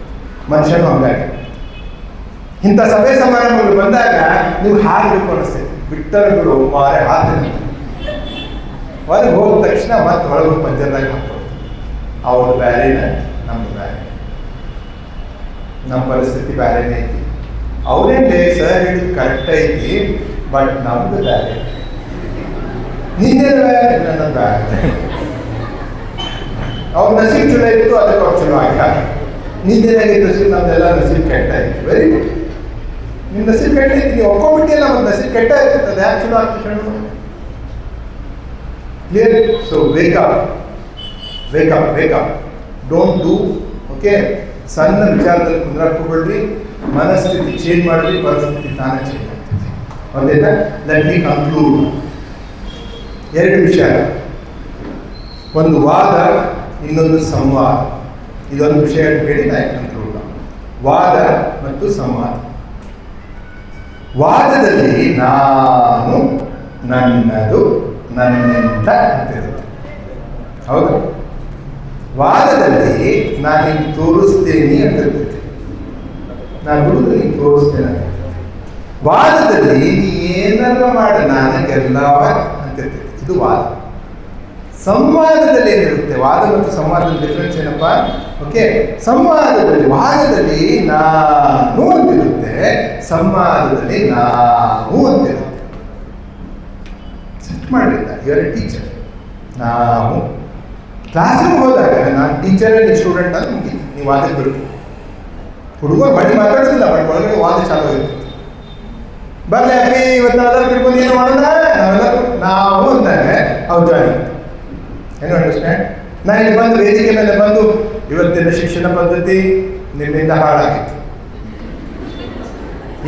ಮನುಷ್ಯನು ಹಂಗಾಗಿ. ಇಂಥ ಸಭೆ ಸಮಾರಂಭಗಳು ಬಂದಾಗ ನೀವು ಹಾರಬೇಕು ಅನಿಸ್ತೈತಿ. ಬಿಟ್ಟರು ಮಾರೆ ಹಾಕ್ತೀನಿ, ಹೊರಗೆ ಹೋದ ತಕ್ಷಣ ಮತ್ತೆ ಒಳಗೆ ಪಂಜರದಾಗ ಹಾಕೋದು. ಅವ್ರ ಬ್ಯಾರೇನ, ನಮ್ದು ಬ್ಯಾರೆ, ನಮ್ಮ ಪರಿಸ್ಥಿತಿ ಬ್ಯಾರೇನೇ ಐತಿ. ಅವರೇನೇ ಸರ್ ಹೇಳಿದ್ದು ಕರೆಕ್ಟ್ ಐತಿ, ಬಟ್ ನಮ್ದು ಬ್ಯಾರೆ, ನಿನ್ನೆ ಬ್ಯಾರೆ, ನನ್ನ ಬ್ಯಾರೆ. ಅವ್ರ ನಸೀಬ್ ಚಲೋ ಇತ್ತು, ಅದಕ್ಕೆ ಅವ್ರು ಚಲೋ ಆಗ. ನಿಂದೇನಾಗಿತ್ತು ನಸೀಬ್, ನಮ್ದೆಲ್ಲ ನಸೀಬ್ ಕೆಟ್ಟ ಇತ್ತು. ವೆರಿ ಗುಡ್, ನಿಮ್ಮ ನಸೀಬ್ ಕೆಟ್ಟ ಐತಿ, ನೀವು ಒಪ್ಕೊಂಡ್ಬಿಟ್ಟಿಲ್ಲ, ಮತ್ತೆ ನಸೀಬ್ ಕೆಟ್ಟ ಇರ್ತದೆ, ಅದು ಯಾಕೆ ಚಲೋ ಆಗ್ತದೆ ಕಣ್ಣು? Clear? So wake up, wake up, wake up. Don't do, okay? ಸಣ್ಣ ವಿಚಾರದಲ್ಲಿ ಕುಂದ್ರಾಕೋಬೇಡ್ರಿ, ಮನಸ್ಥಿತಿ ಚೇಂಜ್ ಮಾಡ್ರಿ, ಪರಿಸ್ಥಿತಿ ತಾನೇ ಚೇಂಜ್ ಆಗ್ತದೆ. ಹೌದಾ? Let me conclude. ಎರಡು ವಿಷಯ, ಒಂದು ವಾದ, ಇನ್ನೊಂದು ಸಂವಾದ. ಇದೊಂದು ವಿಷಯ ಹೇಳಿ ನಾನು ಕನ್ಕ್ಲೂಡ್. ವಾದ ಮತ್ತು ಸಂವಾದ. ವಾದದಲ್ಲಿ ನಾನು, ನನ್ನದು, ನನ್ನಿಂದ ಅಂತಿರುತ್ತೆ. ಹೌದು? ವಾದದಲ್ಲಿ ನಾನು ನಿಮ್ಗೆ ತೋರಿಸ್ತೇನೆ ಅಂತ ಇರ್ತೈತಿ. ನಾನು ಬಿಡುದು ನೀನು ತೋರಿಸ್ತೇನೆ. ವಾದದಲ್ಲಿ ನೀ ಏನಾರ ಮಾಡ ನಾನು ಗೆಲ್ಲವ ಅಂತಿರ್ತೈತಿ. ಇದು ವಾದ. ಸಂವಾದದಲ್ಲಿ ಏನಿರುತ್ತೆ? ವಾದ ಮತ್ತು ಸಂವಾದದ ಡಿಫ್ರೆನ್ಸ್ ಏನಪ್ಪ? ಓಕೆ, ಸಂವಾದದಲ್ಲಿ, ವಾದದಲ್ಲಿ ನಾನು ಅಂತಿರುತ್ತೆ, ಸಂವಾದದಲ್ಲಿ ನಾವು ಅಂತಿರುತ್ತೆ. ಸೆಟ್ ಮಾಡಲಿಲ್ಲ, ಇವರ ಟೀಚರ್. ನಾವು ಕ್ಲಾಸ್ರೂಮ್ ಹೋದಾಗ ನಾನು ಟೀಚರ್, ನೀವು ಸ್ಟೂಡೆಂಟ್ ಅಂತ ಮುಗಿತು, ನೀವು ವಾದಕ್ಕೆ ಬಿಡು. ಹುಡುಗರು ಬಳಿ ಮಾತಾಡೋದಿಲ್ಲ, ಬಟ್ ಒಳಗಡೆ ವಾದ ಚಾಲು ಇರುತ್ತೆ. ಬರ್ಲಿ ಅಪ್ಪಿ, ಇವತ್ತು ನಾವೆಲ್ಲರೂ ತಿಳ್ಕೊಂಡು ಏನು ಮಾಡೋಣ, ನಾವೆಲ್ಲರೂ ನಾವು ಅಂದಾಗ ಅವ್ರು ಜಾಯಿನ್. ಏನು ಅಂಡರ್ಸ್ಟ್ಯಾಂಡ್? ನಾನು ಇಲ್ಲಿ ಬಂದು ವೇದಿಕೆ ಮೇಲೆ ಬಂದು ಇವತ್ತಿನ ಶಿಕ್ಷಣ ಪದ್ಧತಿ ನಿಮ್ಮಿಂದ ಹಾಳಾಗಿತ್ತು,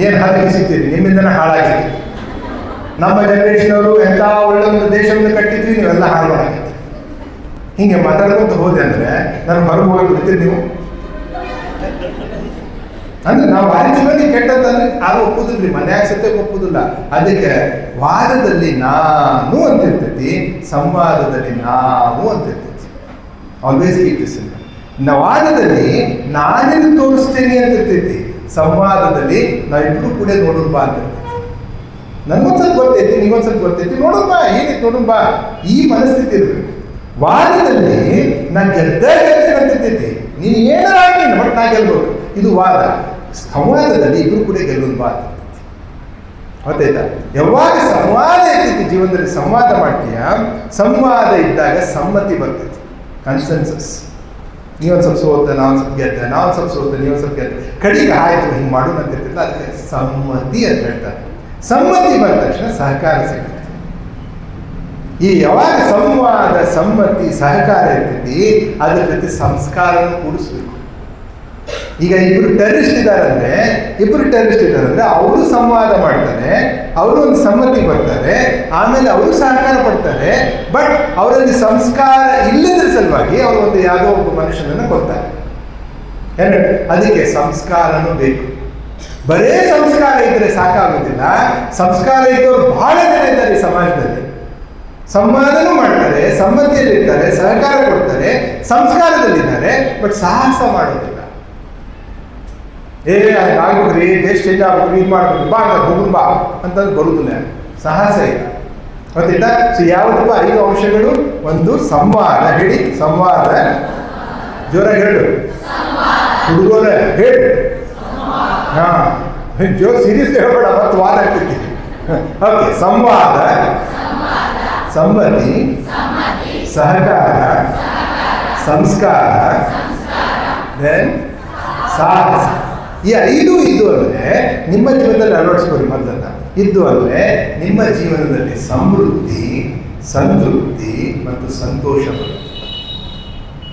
ಏನು ಹಾಕಿಸಿದ್ದೀರಿ, ನಿಮ್ಮಿಂದನೇ ಹಾಳಾಗಿತ್ತು. ನಮ್ಮ ಜನರೇಷನ್ ಅವರು ಎಂಥ ಒಳ್ಳೆ ಒಂದು ದೇಶವನ್ನು ಕಟ್ಟಿದ್ವಿ, ನೀವೆಲ್ಲ ಹಾಳು ಆಗಿತ್ತು. ಹಿಂಗೆ ಮಾತಾಡ್ಕೊಂತ ಹೋದೆ ಅಂದರೆ ನಾನು ಹೊರಗೆ ಹೋಗಿ ಬಿಡ್ತೀರಿ ನೀವು ಅಂದ್ರೆ ನಾವು ಭಾರಿ ಚಲೋ ನೀವು ಕೆಟ್ಟಂತಂದ್ರೆ ಅದು ಒಪ್ಪುದಿಲ್ಲ, ಮನ್ಯಾಗ ಸತ್ಯ ಒಪ್ಪುದಿಲ್ಲ. ಅದಕ್ಕೆ ವಾದದಲ್ಲಿ ನಾನು ಅಂತಿರ್ತೈತಿ, ಸಂವಾದದಲ್ಲಿ ನಾವು ಅಂತಿರ್ತೈತಿ. Always keep this in mind. ವಾದದಲ್ಲಿ ನಾನೇನು ತೋರಿಸ್ತೇನೆ ಅಂತಿರ್ತೈತಿ, ಸಂವಾದದಲ್ಲಿ ನಾವಿಬ್ರು ಕೂಡ ನೋಡೋಣ ಬಾ ಅಂತಿರ್ತೈತಿ. ನನಗೊಂದು ಸ್ವಲ್ಪ ಗೊತ್ತೈತಿ, ನೀವೊಂದು ಸ್ವಲ್ಪ ಗೊತ್ತೈತಿ, ನೋಡೋಣ ಬಾ, ಏನಿತ್ತು ನೋಡೋಣ ಬಾ, ಈ ಮನಸ್ಥಿತಿ ಇರಬೇಕು. ವಾದದಲ್ಲಿ ನಾ ಗೆದ್ದೇ ಅಂತಿರ್ತೈತಿ, ನೀನು ಏನಾರ ಆಗಿ ಬಟ್ ನಾ ಗೆಲ್ಬೋದು, ಇದು ವಾದ. ಸಂವಾದದಲ್ಲಿ ಇಬ್ರು ಕೂಡ ಗೆಲ್ಲೋದು ಬಾ ಅಂತ. ಗೊತ್ತಾಯ್ತಾ? ಯಾವಾಗ ಸಂವಾದ ಇರ್ತೈತಿ ಜೀವನದಲ್ಲಿ, ಸಂವಾದ ಮಾಡ್ತೀಯ, ಸಂವಾದ ಇದ್ದಾಗ ಸಮ್ಮತಿ ಬರ್ತೈತಿ, ಕನ್ಸೆನ್ಸಸ್. ನೀವೊಂದು ಸ್ವಲ್ಪ ಸೋತ, ನಾವೊಂದು ಸ್ವಲ್ಪ ಗೆದ್ದೆ, ನಾವೊಂದು ಸ್ವಲ್ಪ ಸೋತ, ನೀವೊಂದು ಸ್ವಲ್ಪ ಗೆದ್ದೆ, ಕಡೆಗೆ ಆಯಿತು ಹಿಂಗೆ ಮಾಡೋಣ ಅಂತ ಇರ್ತಿಲ್ಲ. ಅದಕ್ಕೆ ಸಮ್ಮತಿ ಅಂತ ಹೇಳ್ತಾರೆ. ಸಮ್ಮತಿ ಬಂದ ತಕ್ಷಣ ಸಹಕಾರ ಸಿಗ್ತೈತಿ. ಈ ಯಾವಾಗ ಸಂವಾದ, ಸಮ್ಮತಿ, ಸಹಕಾರ ಇರ್ತೈತಿ, ಅದ್ರ ಜೊತೆ ಸಂಸ್ಕಾರನೂ ಕೂಡಿಸ್ಬೇಕು. ಈಗ ಇಬ್ಬರು ಟೆರರಿಸ್ಟ್ ಇದ್ದಾರಂದ್ರೆ ಅವರು ಸಂವಾದ ಮಾಡ್ತಾರೆ, ಅವರು ಒಂದು ಸಮ್ಮತಿ ಬರ್ತಾರೆ, ಆಮೇಲೆ ಅವರು ಸಹಕಾರ ಪಡ್ತಾರೆ. ಬಟ್ ಅವರಲ್ಲಿ ಸಂಸ್ಕಾರ ಇಲ್ಲದ್ರ ಸಲುವಾಗಿ ಅವರು ಒಂದು ಯಾವುದೋ ಒಬ್ಬ ಮನುಷ್ಯನನ್ನು ಕೊಡ್ತಾರೆ. ಏನು? ಅದಕ್ಕೆ ಸಂಸ್ಕಾರನೂ ಬೇಕು. ಬರೇ ಸಂಸ್ಕಾರ ಇದ್ರೆ ಸಾಕಾಗೋದಿಲ್ಲ. ಸಂಸ್ಕಾರ ಇದ್ದವರು ಬಹಳ ಜನ ಇದ್ದಾರೆ ಈ ಸಮಾಜದಲ್ಲಿ. ಸಂವಾದನೂ ಮಾಡ್ತಾರೆ, ಸಮ್ಮತಿಯಲ್ಲಿರ್ತಾರೆ, ಸಹಕಾರ ಕೊಡ್ತಾರೆ, ಸಂಸ್ಕಾರದಲ್ಲಿದ್ದಾರೆ, ಬಟ್ ಸಾಹಸ ಮಾಡೋದಿಲ್ಲ. ಆಗ್ಬೇಕ್ರಿ, ದೇಶ ಚೇಂಜ್ ಆಗ್ಬೇಕು, ಇದು ಮಾಡ್ಬೇಕು, ಬಾ ಹೋಗುನ್ ಬಾ ಅಂತಂದು ಬರುವುದಿಲ್ಲ. ಸಾಹಸ ಇಲ್ಲ. ಗೊತ್ತಿಲ್ಲ? ಸೊ ಯಾವುದಪ್ಪ 5 ಅಂಶಗಳು? ಒಂದು ಸಂವಾದ. ಹೇಳಿ, ಸಂವಾದ. ಜೋರಾಗಿ ಹೇಳು ಹುಡುಗರ, ಹೇಳಿ. ಹಾ, ಜೋರ್ ಸೀರಿಯಸ್ ಹೇಳ್ಬೇಡ, ಮತ್ತೆ ವಾದ ಆಗ್ತೈತಿ. ಓಕೆ, ಸಂವಾದ, ಸಮ್ಮತಿ, ಸಹಕಾರ, ಸಂಸ್ಕಾರ, ದೆನ್ ಸಾಹಸ. ಈ 5 ಇದ್ದು ಅಂದರೆ ನಿಮ್ಮ ಜೀವನದಲ್ಲಿ ಅಳವಡಿಸ್ಕೊಳ್ಳಿ. ಮೊದಲನ್ನ ಇದ್ದು ಅಂದರೆ ನಿಮ್ಮ ಜೀವನದಲ್ಲಿ ಸಮೃದ್ಧಿ, ಸಂತೃಪ್ತಿ ಮತ್ತು ಸಂತೋಷ ಬರುತ್ತೆ.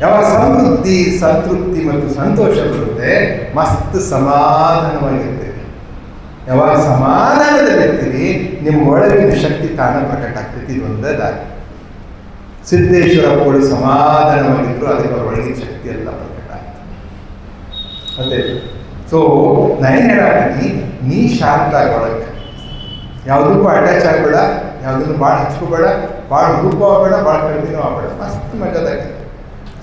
ಯಾವಾಗ ಸಮೃದ್ಧಿ, ಸಂತೃಪ್ತಿ ಮತ್ತು ಸಂತೋಷ ಬರುತ್ತೆ, ಮಸ್ತ್ ಸಮಾಧಾನವಾಗಿರ್ತೇವೆ. ಯಾವಾಗ ಸಮಾಧಾನದಲ್ಲಿರ್ತೀರಿ, ನಿಮ್ಮ ಒಳಗಿನ ಶಕ್ತಿ ತಾನ ಪ್ರಕಟ ಆಗ್ತೈತಿ. ಇದೊಂದೇ ದಾರಿ. ಸಿದ್ದೇಶ್ವರ ಕೂಡ ಸಮಾಧಾನವಾಗಿದ್ರು, ಅದಕ್ಕೆ ಅವ್ರ ಒಳಗಿನ ಶಕ್ತಿ ಎಲ್ಲ ಪ್ರಕಟ ಆಗ್ತದೆ. ಅದೇ ಸೊ ನಾನು ಹೇಳಾಗ್ತೀನಿ, ನೀ ಶಾಂತ ಒಳಗೆ ಯಾವುದಕ್ಕೂ ಅಟ್ಯಾಚ್ ಆಗಬೇಡ, ಯಾವುದನ್ನು ಭಾಳ ಹಚ್ಕೋಬೇಡ, ಭಾಳ ಹುಡುಕು ಆಗಬೇಡ, ಭಾಳ ಕಡಿಮೆನೂ ಆಗಬೇಡ. ಮಸ್ತ್ ಮಜಾದಾಗ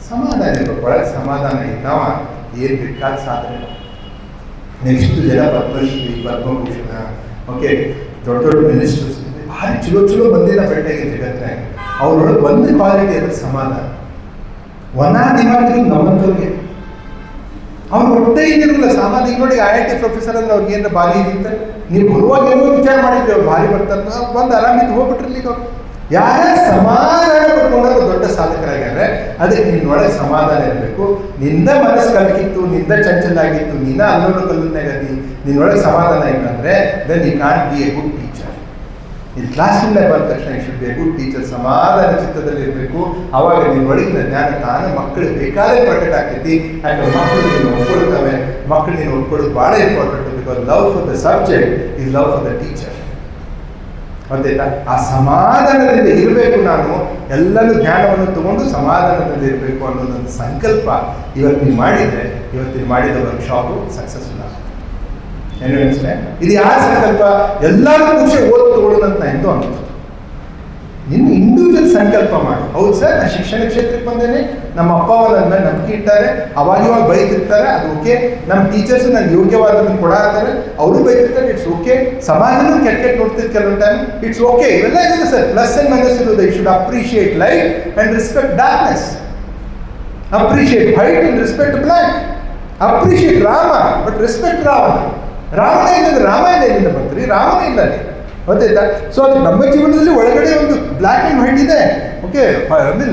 ಸಮಾಧಾನ ಇರ್ಬೇಕು. ಒಳಗೆ ಸಮಾಧಾನ ಇದ್ದಾವ ಏನು ಬೇಕಾದ ಸಾಧನೆ. ನೆಕ್ಸ್ಟ್ ಜನ ಪದ್ಮಶ್ರೀ, ಪದ್ಮಭೂಷಣ, ಓಕೆ, ದೊಡ್ಡ ದೊಡ್ಡ ಮಿನಿಸ್ಟರ್ಸ್ ಭಾರಿ ಚಲೋ ಚಲೋ ಬಂದಿಲ್ಲ ಭೇಟಿಯಾಗಿ ಜಗತ್ತಿನಾಗ. ಅವ್ರೊಳಗೆ ಒಂದು ಕ್ವಾಲಿಟಿ ಅಂದರೆ ಸಮಾಧಾನ. ಒಣ ದಿಮಾಗಿರು ನಮ್ಮಂಥವ್ರಿಗೆ ಅವ್ರು ಹೊಟ್ಟೆ ಇದಿರಲಿಲ್ಲ. ಸಾಮಾನ್ಯ ನೋಡಿ IIT ಪ್ರೊಫೆಸರ್ ಅಂದ್ರೆ ಅವ್ರಿಗೆ ಏನಾರ ಭಾರಿ ಇರುತ್ತೆ. ನೀವು ಬರುವಾಗ ಏನೋ ವಿಚಾರ ಮಾಡಿದ್ರಿ ಅವ್ರು ಭಾರಿ ಬರ್ತಾರೆ, ಬಂದು ಆರಾಮಿದ್ದು ಹೋಗ್ಬಿಟ್ರಲ್ಲಿ. ಯಾರ ಸಮಾಧಾನ ಪಡ್ಕೊಂಡಾಗ ದೊಡ್ಡ ಸಾಧಕರಾಗ್ಯಾರೆ. ಅದಕ್ಕೆ ನಿನ್ನೊಳಗೆ ಸಮಾಧಾನ ಇರಬೇಕು. ನಿಂದ ಮನಸ್ಸು ಕಲಕಿತ್ತು, ನಿಂದ ಚಂಚಲ ಆಗಿತ್ತು, ನೀನ ಅಲ್ಲೋಣ ಕಲ್ಲನ್ನಾಗದಿ, ನಿನ್ನೊಳಗೆ ಸಮಾಧಾನ ಇಲ್ಲ ಅಂದರೆ then you can't be a good teacher. ಇಲ್ಲಿ ಕ್ಲಾಸಿಂದ ಬಂದ ತಕ್ಷಣ you should be a good teacher. ಸಮಾಧಾನ ಚಿತ್ತದಲ್ಲಿ ಇರಬೇಕು. ಆವಾಗ ನಿನ್ನೊಳಗಿನ ಜ್ಞಾನ ತಾನು ಮಕ್ಕಳಿಗೆ ಬೇಕಾದ್ರೆ ಪ್ರಕಟ ಆಗ್ತೈತಿ. ಯಾಕಂದ್ರೆ ಮಕ್ಕಳು ನೀನು ಒಪ್ಕೊಳ್ತವೆ. ಮಕ್ಕಳು ನೀನು ಒಪ್ಕೊಳ್ಳೋದು ಭಾಳ important. Because love for the subject is love for the teacher. ಗೊತ್ತಾಯ್ತಾ? ಆ ಸಮಾಧಾನದಿಂದ ಇರಬೇಕು. ನಾನು ಎಲ್ಲನೂ ಜ್ಞಾನವನ್ನು ತಗೊಂಡು ಸಮಾಧಾನದಲ್ಲಿ ಇರಬೇಕು ಅನ್ನೋದೊಂದು ಸಂಕಲ್ಪ ಇವತ್ತಿನ ಮಾಡಿದರೆ, ಇವತ್ತಿನ ಮಾಡಿದ ವರ್ಕ್ಶಾಪು ಸಕ್ಸಸ್ಫುಲ್ ಆಗುತ್ತೆ. ಏನು ಅನಿಸ್ತೇ? ಇದು ಯಾರ ಸಂಕಲ್ಪ? ಎಲ್ಲರೂ ಖುಷಿ ಓದಿ ತಗೊಳ್ಳೋದಂತ ಎಂದು ಅನ್ನೋದು. ನಿನ್ನ ಇಂಡಿವಿಜುವಲ್ ಸಂಕಲ್ಪ ಮಾಡು. ಹೌದು ಸರ್, ನಾನು ಶಿಕ್ಷಣ ಕ್ಷೇತ್ರಕ್ಕೆ ಬಂದೇನೆ, ನಮ್ಮ ಅಪ್ಪ ಅವರು ನನ್ನ ಮೇಲೆ ನಂಬಿಕೆ ಇಟ್ಟಾರೆ, ಅವಾಗ ಬೈತಿರ್ತಾರೆ, ಅದು ಓಕೆ. ನಮ್ಮ ಟೀಚರ್ಸು ನನಗೆ ಯೋಗ್ಯವಾದನ್ನು ಕೊಡಾತಾರೆ, ಅವರು ಬೈತಿರ್ತಾರೆ, ಇಟ್ಸ್ ಓಕೆ. ಸಮಾಜನೂ ಕೆಟ್ಟ ಕೆಟ್ಟ ನೋಡ್ತಿದ್ದು ಕೆಲವೊಂದು ಟೈಮ್, ಇಟ್ಸ್ ಓಕೆ. ಇವೆಲ್ಲ ಇದೆ ಸರ್, ಪ್ಲಸ್ ಆ್ಯಂಡ್ ಮೈನಸ್ ಇರೋದು. You should appreciate light and respect darkness. Appreciate white and respect black. Appreciate Rama but respect Ravana. Ravana ಇಲ್ಲಂದ್ರೆ ರಾಮಾಯಣ ಎಲ್ಲಿಂದ ಬಂತ್ರಿ? ರಾಮನ ಇಲ್ಲ ಅಲ್ಲಿ. ಗೊತ್ತಾಯ್ತಾ? ಸೊ ಅದು ನಮ್ಮ ಜೀವನದಲ್ಲಿ ಒಳಗಡೆ ಒಂದು ಬ್ಲ್ಯಾಕ್ ಆ್ಯಂಡ್ ವೈಟ್ ಇದೆ, ಓಕೆ,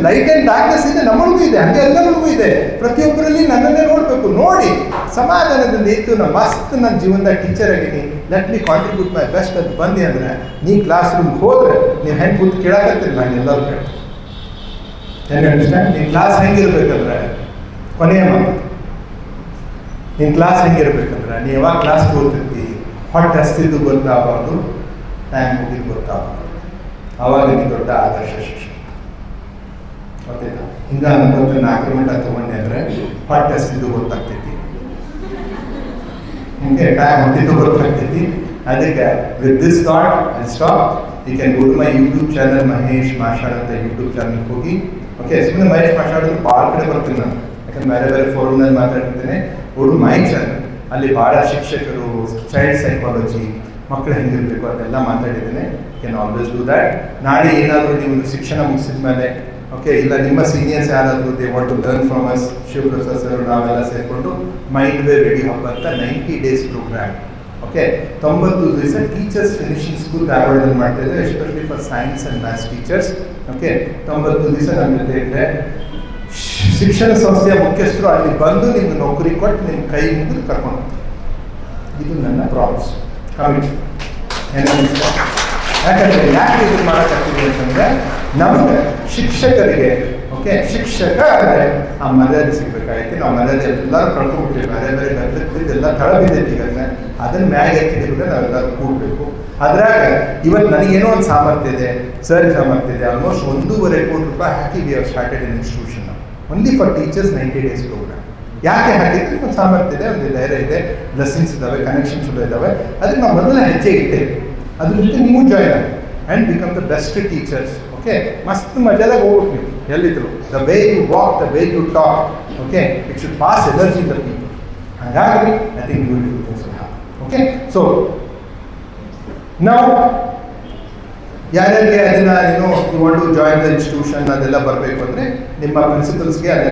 ಲೈಟ್ ಆ್ಯಂಡ್ ಡಾರ್ಕ್ನೆಸ್ ಇದೆ, ನಮ್ಮೊಳಗೂ ಇದೆ, ಹಂಗೆ ಎಲ್ಲರಿಗೂ ಇದೆ. ಪ್ರತಿಯೊಬ್ಬರಲ್ಲಿ ನನ್ನನ್ನೇ ನೋಡಬೇಕು. ನೋಡಿ ಸಮಾಧಾನದಿಂದ ಇತ್ತು. ನಾನು ಮಸ್ತ್ ನನ್ನ ಜೀವನದಾಗ ಟೀಚರ್ ಆಗೀನಿ, let me contribute my best ಅಂತ ಬಂದಿ ಅಂದರೆ, ನೀ ಕ್ಲಾಸ್ ರೂಮ್ಗೆ ಹೋದರೆ ನೀವು ಹೆಂಗೆ ಕೂತು ಕೇಳಕತ್ತಿಲ್ಲ, ನಾನು ಎಲ್ಲರೂ ಕೇಳ್ತೀನಿ. ಹೆಂಗೆ ಅಂಡರ್ಸ್ಟ್ಯಾಂಡ್? ನೀನು ಕ್ಲಾಸ್ ಹೆಂಗಿರ್ಬೇಕಂದ್ರೆ, ಕೊನೆಯ ಮಾತು, ನಿನ್ನ ಕ್ಲಾಸ್ ಹೆಂಗಿರ್ಬೇಕಂದ್ರೆ, ನೀ ಯಾವಾಗ ಕ್ಲಾಸ್ ಓದ್ತಿರ್ತಿ, ಹೊಟ್ಟೆ ಹಸ್ತಿದ್ದು ಗೊತ್ತಾಗಬಾರ್ದು, ಟೈಮ್ ಮುಗಿದು ಗೊತ್ತಾಗಬಾರ್ದು. ಆವಾಗ ನೀ ದೊಡ್ಡ ಆದರ್ಶ ಶಿಕ್ಷಣ. ಗೊತ್ತಾಯ್ತಾ? ಹಿಂಗೆ ಅನ್ಕೊಂತ 4 ಗಂಟೆ ತೊಗೊಂಡೆ ಅಂದರೆ ಹೊಟ್ಟೆ ಹಸ್ತಿದ್ದು ಗೊತ್ತಾಗ್ತೈತಿ, ಹಿಂಗೆ ಟೈಮ್ ಹೊತ್ತಿದ್ದು ಗೊತ್ತಾಗ್ತೈತಿ. ಅದಕ್ಕೆ with this thought I stop. You can go to my YouTube channel, Mahesh ಮಾಷಾಡ್ ಅಂತ ಯೂಟ್ಯೂಬ್ ಚಾನಲ್ಗೆ ಹೋಗಿ. ಓಕೆ, ಸುಮ್ಮನೆ ಮಹೇಶ್ ಮಾಷಾಡ್ ಭಾಳ ಕಡೆ ಬರ್ತೀನಿ ನಾನು, ಯಾಕಂದ್ರೆ ಬೇರೆ ಬೇರೆ ಫೋರಮ್ನಲ್ಲಿ ಮಾತಾಡ್ತಿದ್ದೇನೆ. ಗೋ ಟು ಮೈ ಚಾನಲ್, ಅಲ್ಲಿ ಭಾಳ ಶಿಕ್ಷಕರು, ಚೈಲ್ಡ್ ಸೈಕಾಲಜಿ, ಮಕ್ಕಳು ಹೆಂಗಿರಬೇಕು ಅದೆಲ್ಲ ಮಾತಾಡಿದ್ದೇನೆ. Can always do that. ನಾಳೆ ಏನಾದರೂ ನೀವು ಶಿಕ್ಷಣ ಮುಗಿಸಿದ ಮೇಲೆ, ಓಕೆ, ಇಲ್ಲ ನಿಮ್ಮ ಸೀನಿಯರ್ಸ್ ಯಾರಾದರೂ they want to learn from us, Shivaprasad sir ನಾವೆಲ್ಲ ಸೇರಿಕೊಂಡು ಮೈಂಡ್ ವೇ ರೆಡಿ ಹಬ್ಬ ಅಂತ 90 days ಪ್ರೋಗ್ರಾಮ್. ಓಕೆ, 90 ದಿವಸ ಟೀಚರ್ಸ್ ಫಿನಿಶಿಂಗ್ ಸ್ಕೂಲ್ ಧಾರವಾಡದಲ್ಲಿ ಮಾಡ್ತಾಯಿದ್ದಾರೆ, especially for science and maths teachers. Okay, 90 ದಿವಸ ನಮ್ಮ ಜೊತೆ ಇದ್ದರೆ ಶಿಕ್ಷಣ ಸಂಸ್ಥೆಯ ಮುಖ್ಯಸ್ಥರು ಅಲ್ಲಿ ಬಂದು ನಿಮ್ಗೆ ನೌಕರಿ ಕೊಟ್ಟು ನಿಮ್ಮ ಕೈ ಮುಗಿದು ಕರ್ಕೊಂಡು. ಇದು ನನ್ನ ಪ್ರಾಮಿಸ್, ಕಮಿಟ್. ಯಾಕಂದರೆ ಯಾಕೆ ಇದು ಮಾಡೋಕ್ಕಾಗ್ತಿದೆ ಅಂತಂದರೆ, ನಮಗೆ ಶಿಕ್ಷಕರಿಗೆ, ಓಕೆ, ಶಿಕ್ಷಕ ಅಂದರೆ ಆ ಮರ್ಯಾದೆ ಸಿಗಬೇಕಾಗೈತಿ. ನಾವು ಮರ್ಯಾದೆ ಎಲ್ಲರೂ ಕಳ್ಕೊಂಡ್ಬಿಟ್ಟಿವಿ, ಬೇರೆ ಬೇರೆ ಗದ್ದಕ್ಕೆ ಎಲ್ಲ ತಳ ಬಿದ್ದೈತಿ. ಈಗ ಅದನ್ನು ಮ್ಯಾಗ ಎತ್ತಿದ್ರೆ ನಾವೆಲ್ಲರೂ ಕೂಡಬೇಕು. ಅದ್ರಾಗ ಇವತ್ತು ನನಗೇನೋ ಒಂದು ಸಾಮರ್ಥ್ಯ ಇದೆ, ಸರ್ ಸಾಮರ್ಥ್ಯ ಇದೆ. ಆಲ್ಮೋಸ್ಟ್ $1.25 ಕೋಟಿ ಹಾಕಿ we have started in institution only for teachers 90 days programme. ಯಾಕೆ ಹಾಕಿದ್ರೆ ಒಂದು ಸಾಮರ್ಥ್ಯ ಇದೆ, ಒಂದು ಧೈರ್ಯ ಇದೆ, ಬ್ಲೆಸ್ಸಿಂಗ್ಸ್ ಇದ್ದಾವೆ, ಕನೆಕ್ಷನ್ಸ್ ಇದ್ದಾವೆ. ಅದಕ್ಕೆ ನಾವು ಮೊದಲನೇ ಹೆಜ್ಜೆ ಇಟ್ಟೇವೆ. ಅದ್ರ ಜೊತೆ ನೀವು ಜಾಯ್ನ್ ಆಗಿ and become the best teachers. Okay, ಮಸ್ತ್ ಮಜಾದಾಗ ಹೋಗ್ಬೇಕು ನೀವು ಎಲ್ಲಿದ್ರು. The way you walk, the way you talk, okay, it should pass energy the people. ಹಾಗಾಗಿ I think beautiful things will happen. Okay, so ನಾವು ಯಾರ್ಯಾರಿಗೆ ಅದನ್ನು you want to join the institution ಅದೆಲ್ಲ ಬರಬೇಕು ಅಂದರೆ ನಿಮ್ಮ ಪ್ರಿನ್ಸಿಪಲ್ಸ್ಗೆ